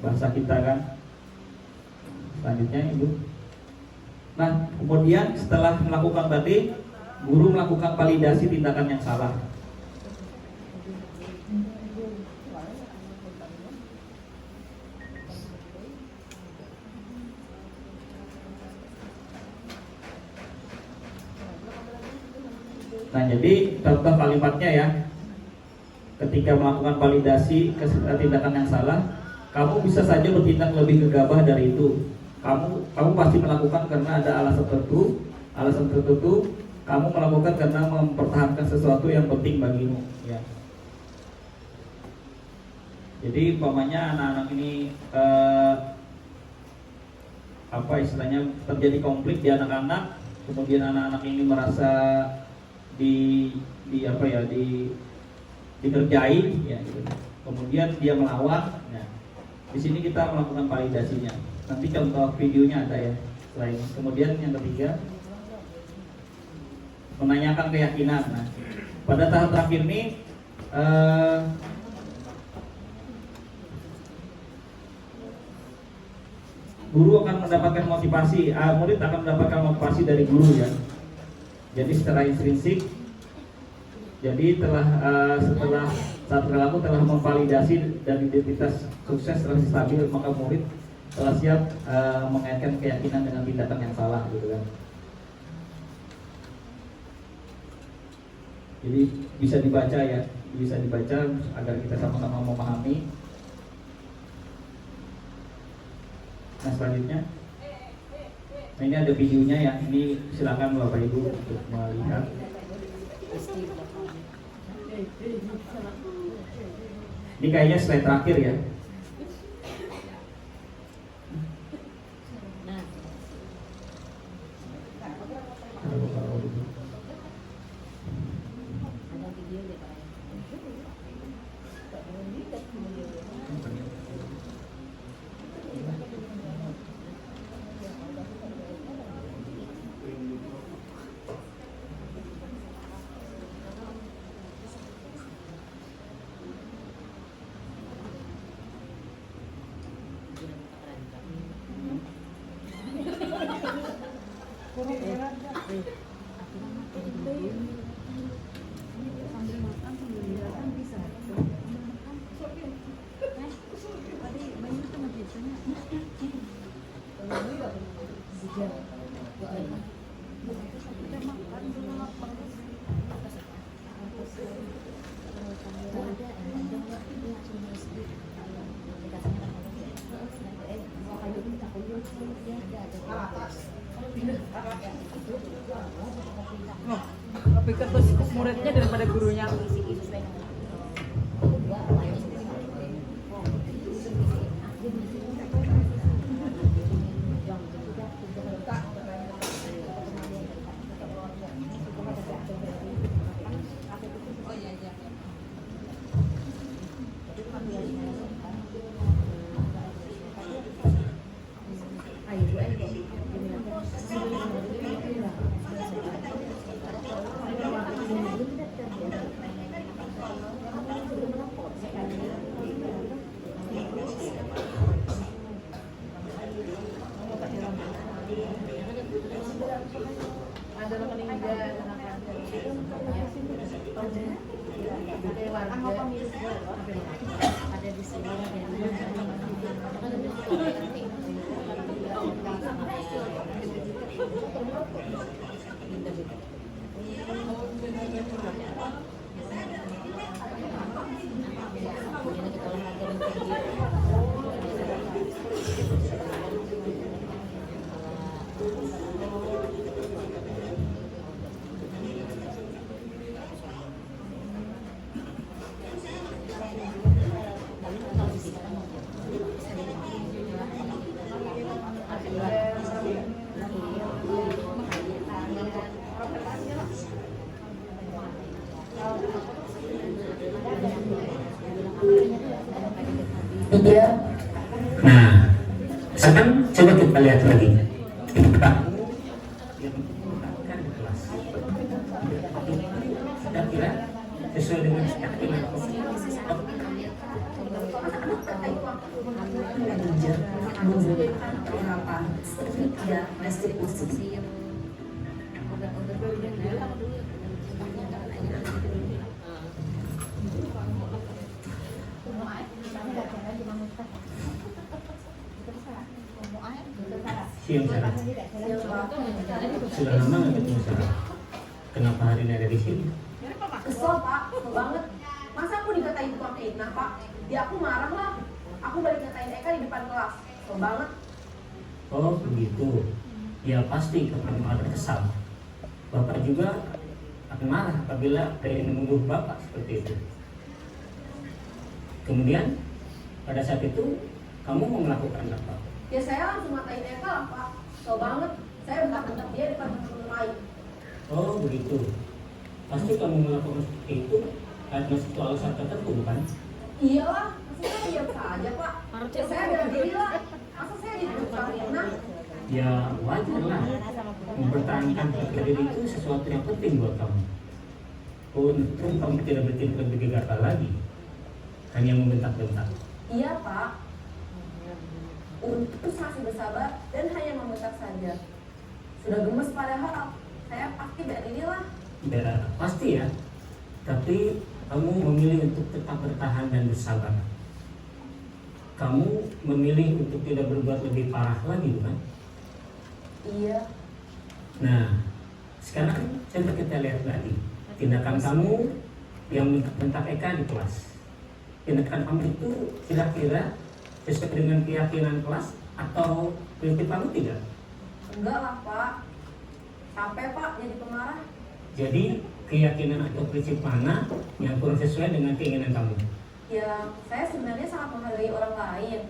bahasa kita kan. Selanjutnya Ibu. Nah kemudian setelah melakukan tadi, guru melakukan validasi tindakan yang salah. Nah jadi contoh kalimatnya ya, ketika melakukan validasi tindakan yang salah, kamu bisa saja bertindak lebih gegabah dari itu. Kamu pasti melakukan karena ada alasan tertentu. Kamu melakukan karena mempertahankan sesuatu yang penting bagimu. Ya. Jadi umpamanya anak-anak ini apa istilahnya terjadi konflik di anak-anak, kemudian anak-anak ini merasa dikerjai ya gitu. Kemudian dia melawan ya. Di sini kita melakukan validasinya. Nanti contoh videonya ada ya selain. Kemudian yang ketiga, menanyakan keyakinan. Nah, pada tahap terakhir ini guru akan mendapatkan motivasi, murid akan mendapatkan motivasi dari guru ya. Jadi secara intrinsik, jadi setelah saat perilaku telah memvalidasi dan identitas sukses telah stabil, maka murid telah siap mengaitkan keyakinan dengan tindakan yang salah gitu kan. Jadi bisa dibaca ya, bisa dibaca agar kita sama-sama memahami. Nah selanjutnya, nah ini ada videonya ya, ini silakan Bapak Ibu untuk melihat. Ini kayaknya slide terakhir ya. Ada video deh Pak. Lebih ke muridnya daripada gurunya. Iya. Nah, sekarang coba kita lihat lagi. Pak. Kira-kira sesuai dengan keyakinan Siang Sarah. Sudah lama nggak ketemu Sarah? Kenapa hari ini ada di sini? Kesel Pak, kesel banget. Masa aku dikatain tukang fitnah Pak? Ya aku marah lah. Aku balik ngatain Eka di depan kelas. Kesel banget. Oh begitu. Ya pasti kamu akan kesal. Bapak juga akan marah apabila pengen menuduh Bapak seperti itu. Kemudian pada saat itu kamu mau melakukan apa? Ya saya langsung ngatain Eka lah Pak. Kesel banget. Saya bentak-bentak dia depan teman-teman lain. Oh begitu. Pasti kamu melakukan seperti itu karena suatu alasan tertentu bukan? Iyalah, masa saya diam saja Pak? Ya saya bela diri lah. Masa saya jadi tukang fitnah? Ya wajar lah. Mempertahankan harga diri itu sesuatu yang penting buat kamu. Untung kamu tidak bertindak lebih gegabah lagi, hanya membentak-bentak. Iya Pak. Untung masih bersabar dan hanya membentak saja. Sudah gemes padahal. Saya pasti bela diri lah. Ya pasti ya. Tapi kamu memilih untuk tetap bertahan dan bersabar. kamu memilih untuk tidak berbuat lebih parah lagi, bukan? Iya. Nah, sekarang coba kita lihat lagi tindakan kamu yang bentak Eka di kelas. Tindakan kamu itu kira-kira sesuai dengan keyakinan kelas atau prinsip kamu tidak? Enggak lah Pak. Capek Pak jadi pemarah. Jadi keyakinan atau prinsip mana yang kurang sesuai dengan keinginan kamu? Ya, saya sebenarnya sangat menghargai orang lain.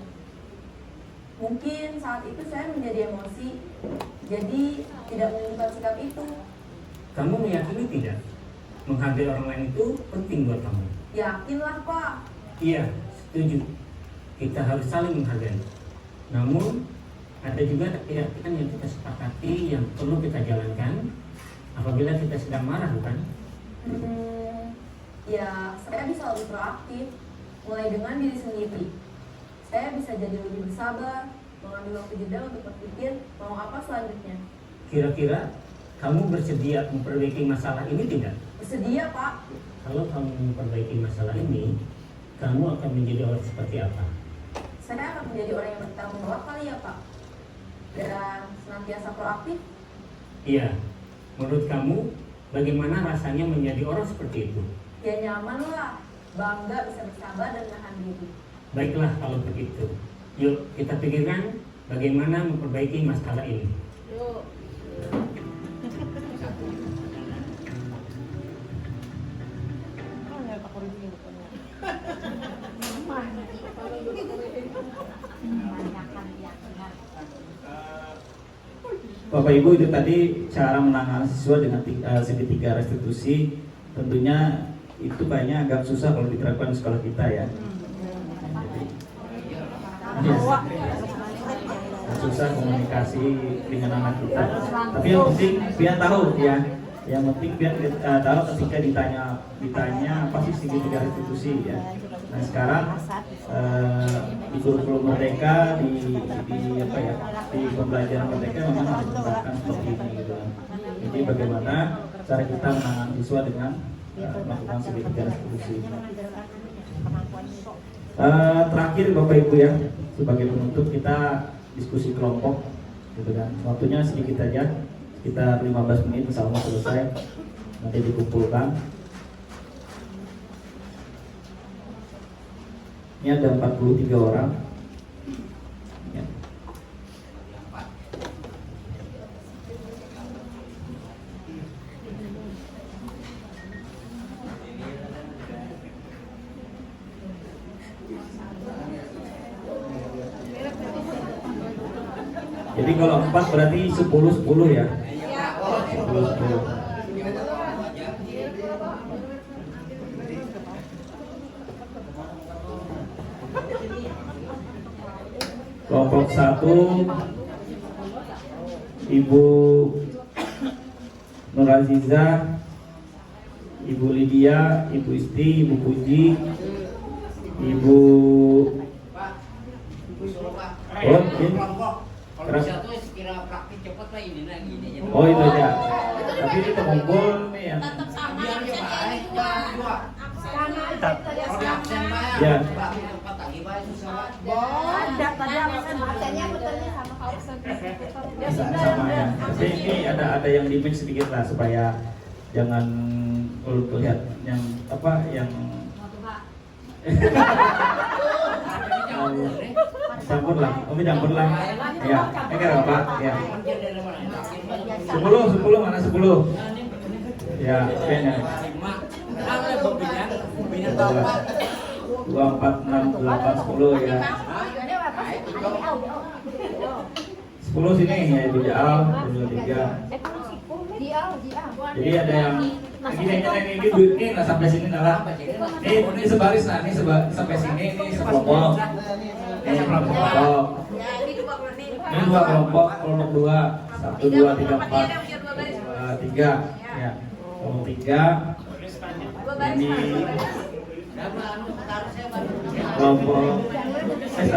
Mungkin saat itu saya menjadi emosi, jadi tidak menunjukkan sikap itu. Kamu meyakini tidak? Menghargai orang lain itu penting buat kamu. Yakinlah Pak. Iya, setuju. Kita harus saling menghargai. Namun, ada juga keyakinan yang kita sepakati yang perlu kita jalankan apabila kita sedang marah, bukan? Ya, saya bisa lebih proaktif, mulai dengan diri sendiri. Saya bisa jadi lebih bersabar, mengambil waktu jeda untuk berpikir mau apa selanjutnya. Kira-kira kamu bersedia memperbaiki masalah ini tidak? Bersedia Pak. Kalau kamu memperbaiki masalah ini, kamu akan menjadi orang seperti apa? Saya akan menjadi orang yang bertanggung jawab kali ya Pak. Dan senantiasa proaktif. Iya. Menurut kamu, bagaimana rasanya menjadi orang seperti itu? Ya nyaman lah, bangga bisa bersabar dan menahan diri. Baiklah kalau begitu. Yuk kita pikirkan bagaimana memperbaiki masalah ini. Yuk. Bapak Ibu, itu tadi cara menangani siswa dengan segitiga restitusi. Tentunya itu kayaknya agak susah kalau diterapkan di sekolah kita ya. Yes. Susah komunikasi dengan anak kita. Tapi yang penting biar tahu ya. Yang penting biar tahu ketika ditanya apa sih segitiga restitusi ya. Nah sekarang di kurikulum Merdeka di apa ya, di pembelajaran Merdeka memang harus diterapkan seperti ini gitu kan. Jadi bagaimana cara kita menangani siswa dengan melakukan segitiga restitusi. Terakhir Bapak Ibu ya, sebagai penutup kita diskusi kelompok gitu kan. Waktunya sedikit aja, sekitar 15 menit insya Allah selesai, nanti dikumpulkan. Ini ada 43 orang ya. Jadi kalau 4 berarti 10 ya. 10. Kelompok 1 Ibu Nur Aziza, Ibu Lydia, Ibu Isti, Ibu Puji, Ibu Oh itu aja. Tapi ini terkumpul nih ya. Ya. Sama ya. Tapi ini ada yang dimix sedikit lah supaya jangan terlihat yang apa yang campur lah, campur lah. Ya, ini kan Bapak. Ya. 10 mana 10? Ya, kayaknya. 2, 4, 6, 8, 10 ya. 10 sini ya Ibu Jaal, 23. Jadi ada yang ini duitnya nggak sampai sini lah. Ini sebaris nah, ini sampai sini, ini sekelompok. Ini kelompok. Ini 2 kelompok, kelompok 2. 1, 2, 3, 4. 3 ya. Kelompok 3. Ini kelompok 1, 2,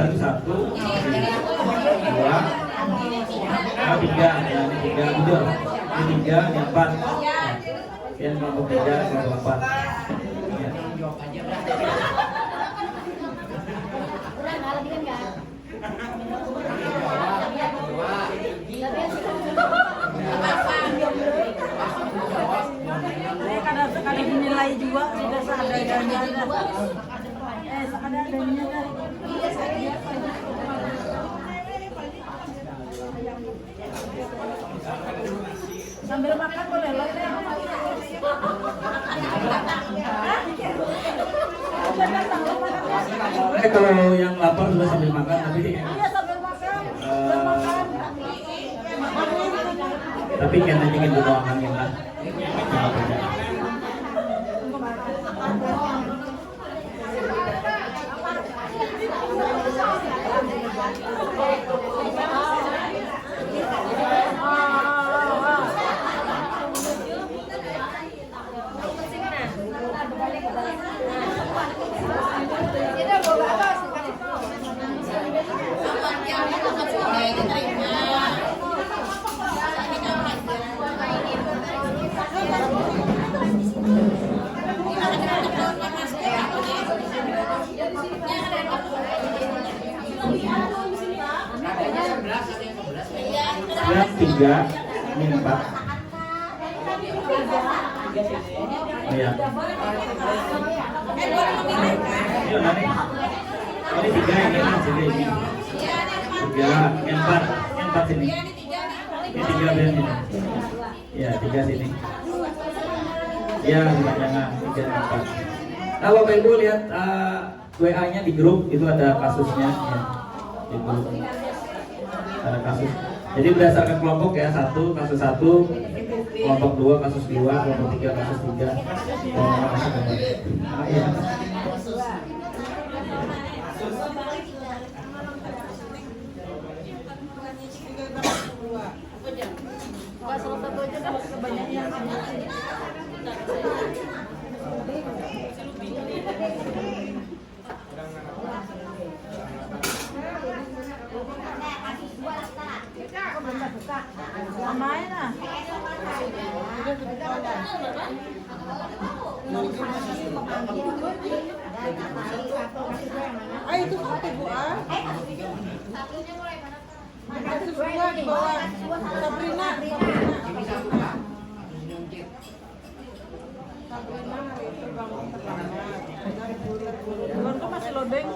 3 ya, ini 3 udah. Ini 3, ini 4. Yang kelompok 3, kelompok 4. Ya. enggak. Kadang-kadang dinilai juga sudah seadanya. Seadanya dari sambil makan boleh loh. Kalau yang lapar sudah sambil makan tapi Iya sambil makan. tapi kan nanti kita doakan ya lah. Yang 3, ini 4. Oh ya. Ini 3 ini mas, ini. 3, yang 4 sini. Ini 3 benar ini. Ya 3 sini. Ya jangan 3 dan 4. Nah Bapak Ibu lihat WA-nya di grup itu ada kasusnya ya. Di grup ada kasus. Jadi berdasarkan kelompok ya, 1 kasus 1, kelompok 2 kasus 2, kelompok 3 kasus 3, kelompok 4 kasus 4. Ya. Salah satu aja dah kebanyakan. Main lah. Ayo itu satu buah. Kasus dua di bawah. Sabrina. Bulan tuh masih lodeng.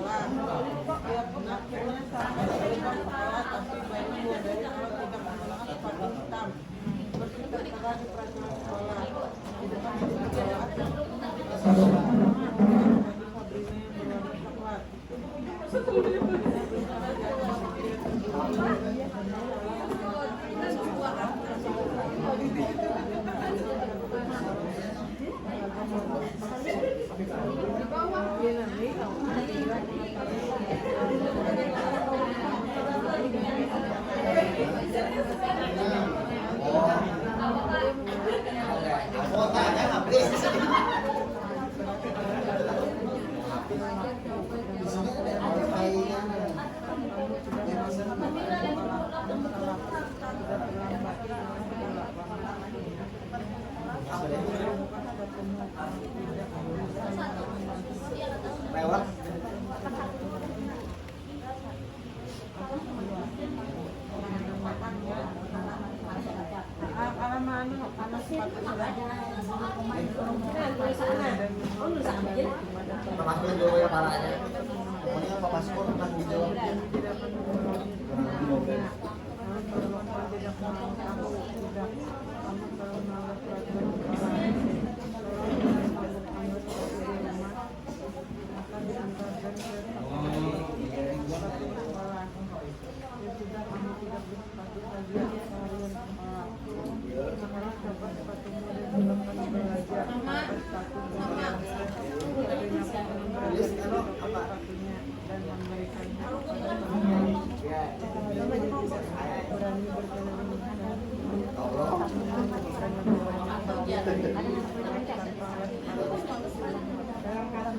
Kuotanya habis. Di sini ada wifi-nya. Lewat. Pemasukan dulu ya palanya. Pokoknya pemasukan akan dijawab.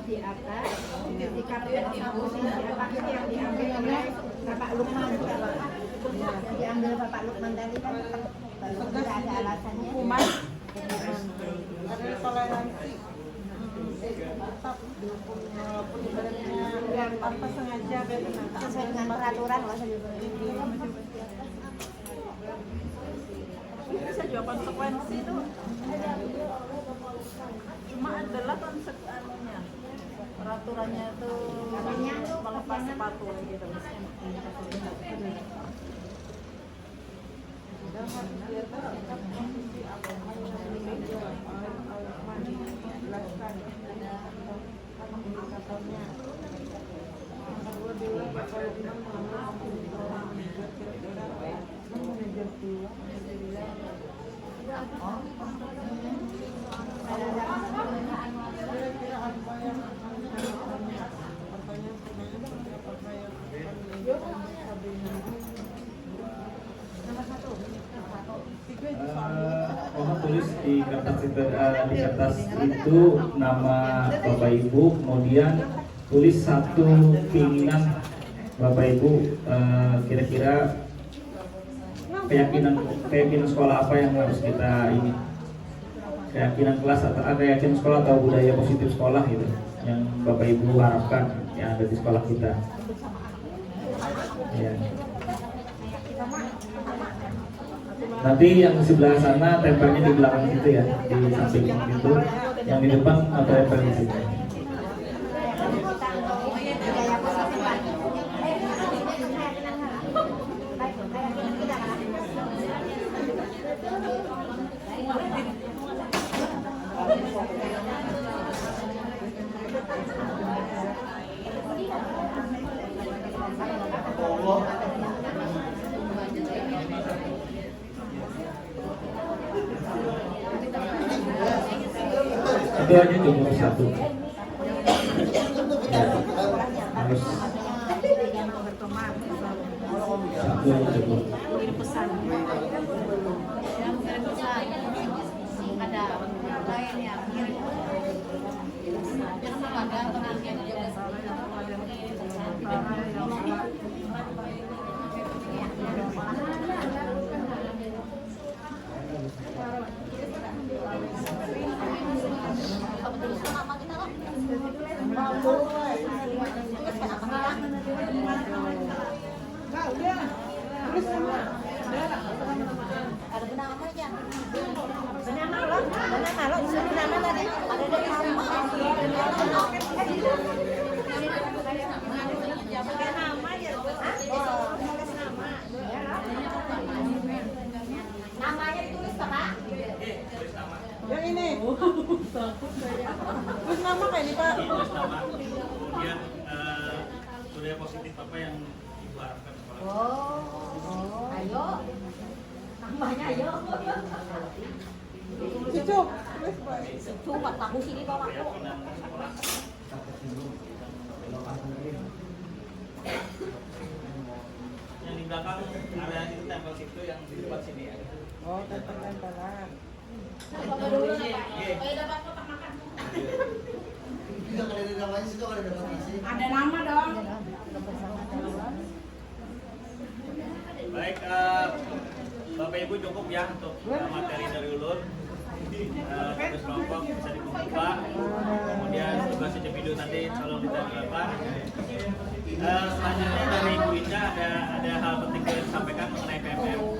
Di atas, di karpet satu sini di atas itu yang diambil oleh Bapak Lukman. Yang diambil Bapak Lukman tadi kan tidak ada alasannya. Kuman. Ada toleransi. tetap dukung walaupun ibaratnya yang tanpa sengaja kayak sesuai dengan peraturan loh. Bisa juga konsekuensi itu cuma adalah konsekuensinya peraturannya itu melepas sepatu gitu. Mohon tulis di kertas itu nama Bapak Ibu, kemudian tulis satu keinginan Bapak Ibu, kira-kira keyakinan sekolah apa yang harus kita ini, keyakinan kelas atau keyakinan sekolah atau budaya positif sekolah gitu yang Bapak Ibu harapkan yang ada di sekolah kita. Ya. Nanti yang di sebelah sana tempelnya di belakang situ ya, di samping itu, yang di depan atau tempel di situ. Itu aja cukup satu. Ya, harus satu aja cukup. Namanya ditulis Pak. Yang ini. Terus nama kayak ini Pak. Tulis nama, kemudian budaya positif apa yang Ibu harapkan sekolah. Ayo. Namanya ayo. Cucu. Tulis Pak. Cuma tahu sini bawa aku. Yang di belakang area itu tempel situ, yang di depan sini ya. Oh, tempel-tempelan. Juga kalau ada namanya situ kalau ada nasi. Ada nama dong. Baik, Bapak Ibu cukup ya untuk materi dari Ulun. Tugas kelompok bisa dibuka, kemudian tugas individu nanti kalau ditanya. Selanjutnya dari Ibu Indah ada hal penting yang disampaikan mengenai PMM.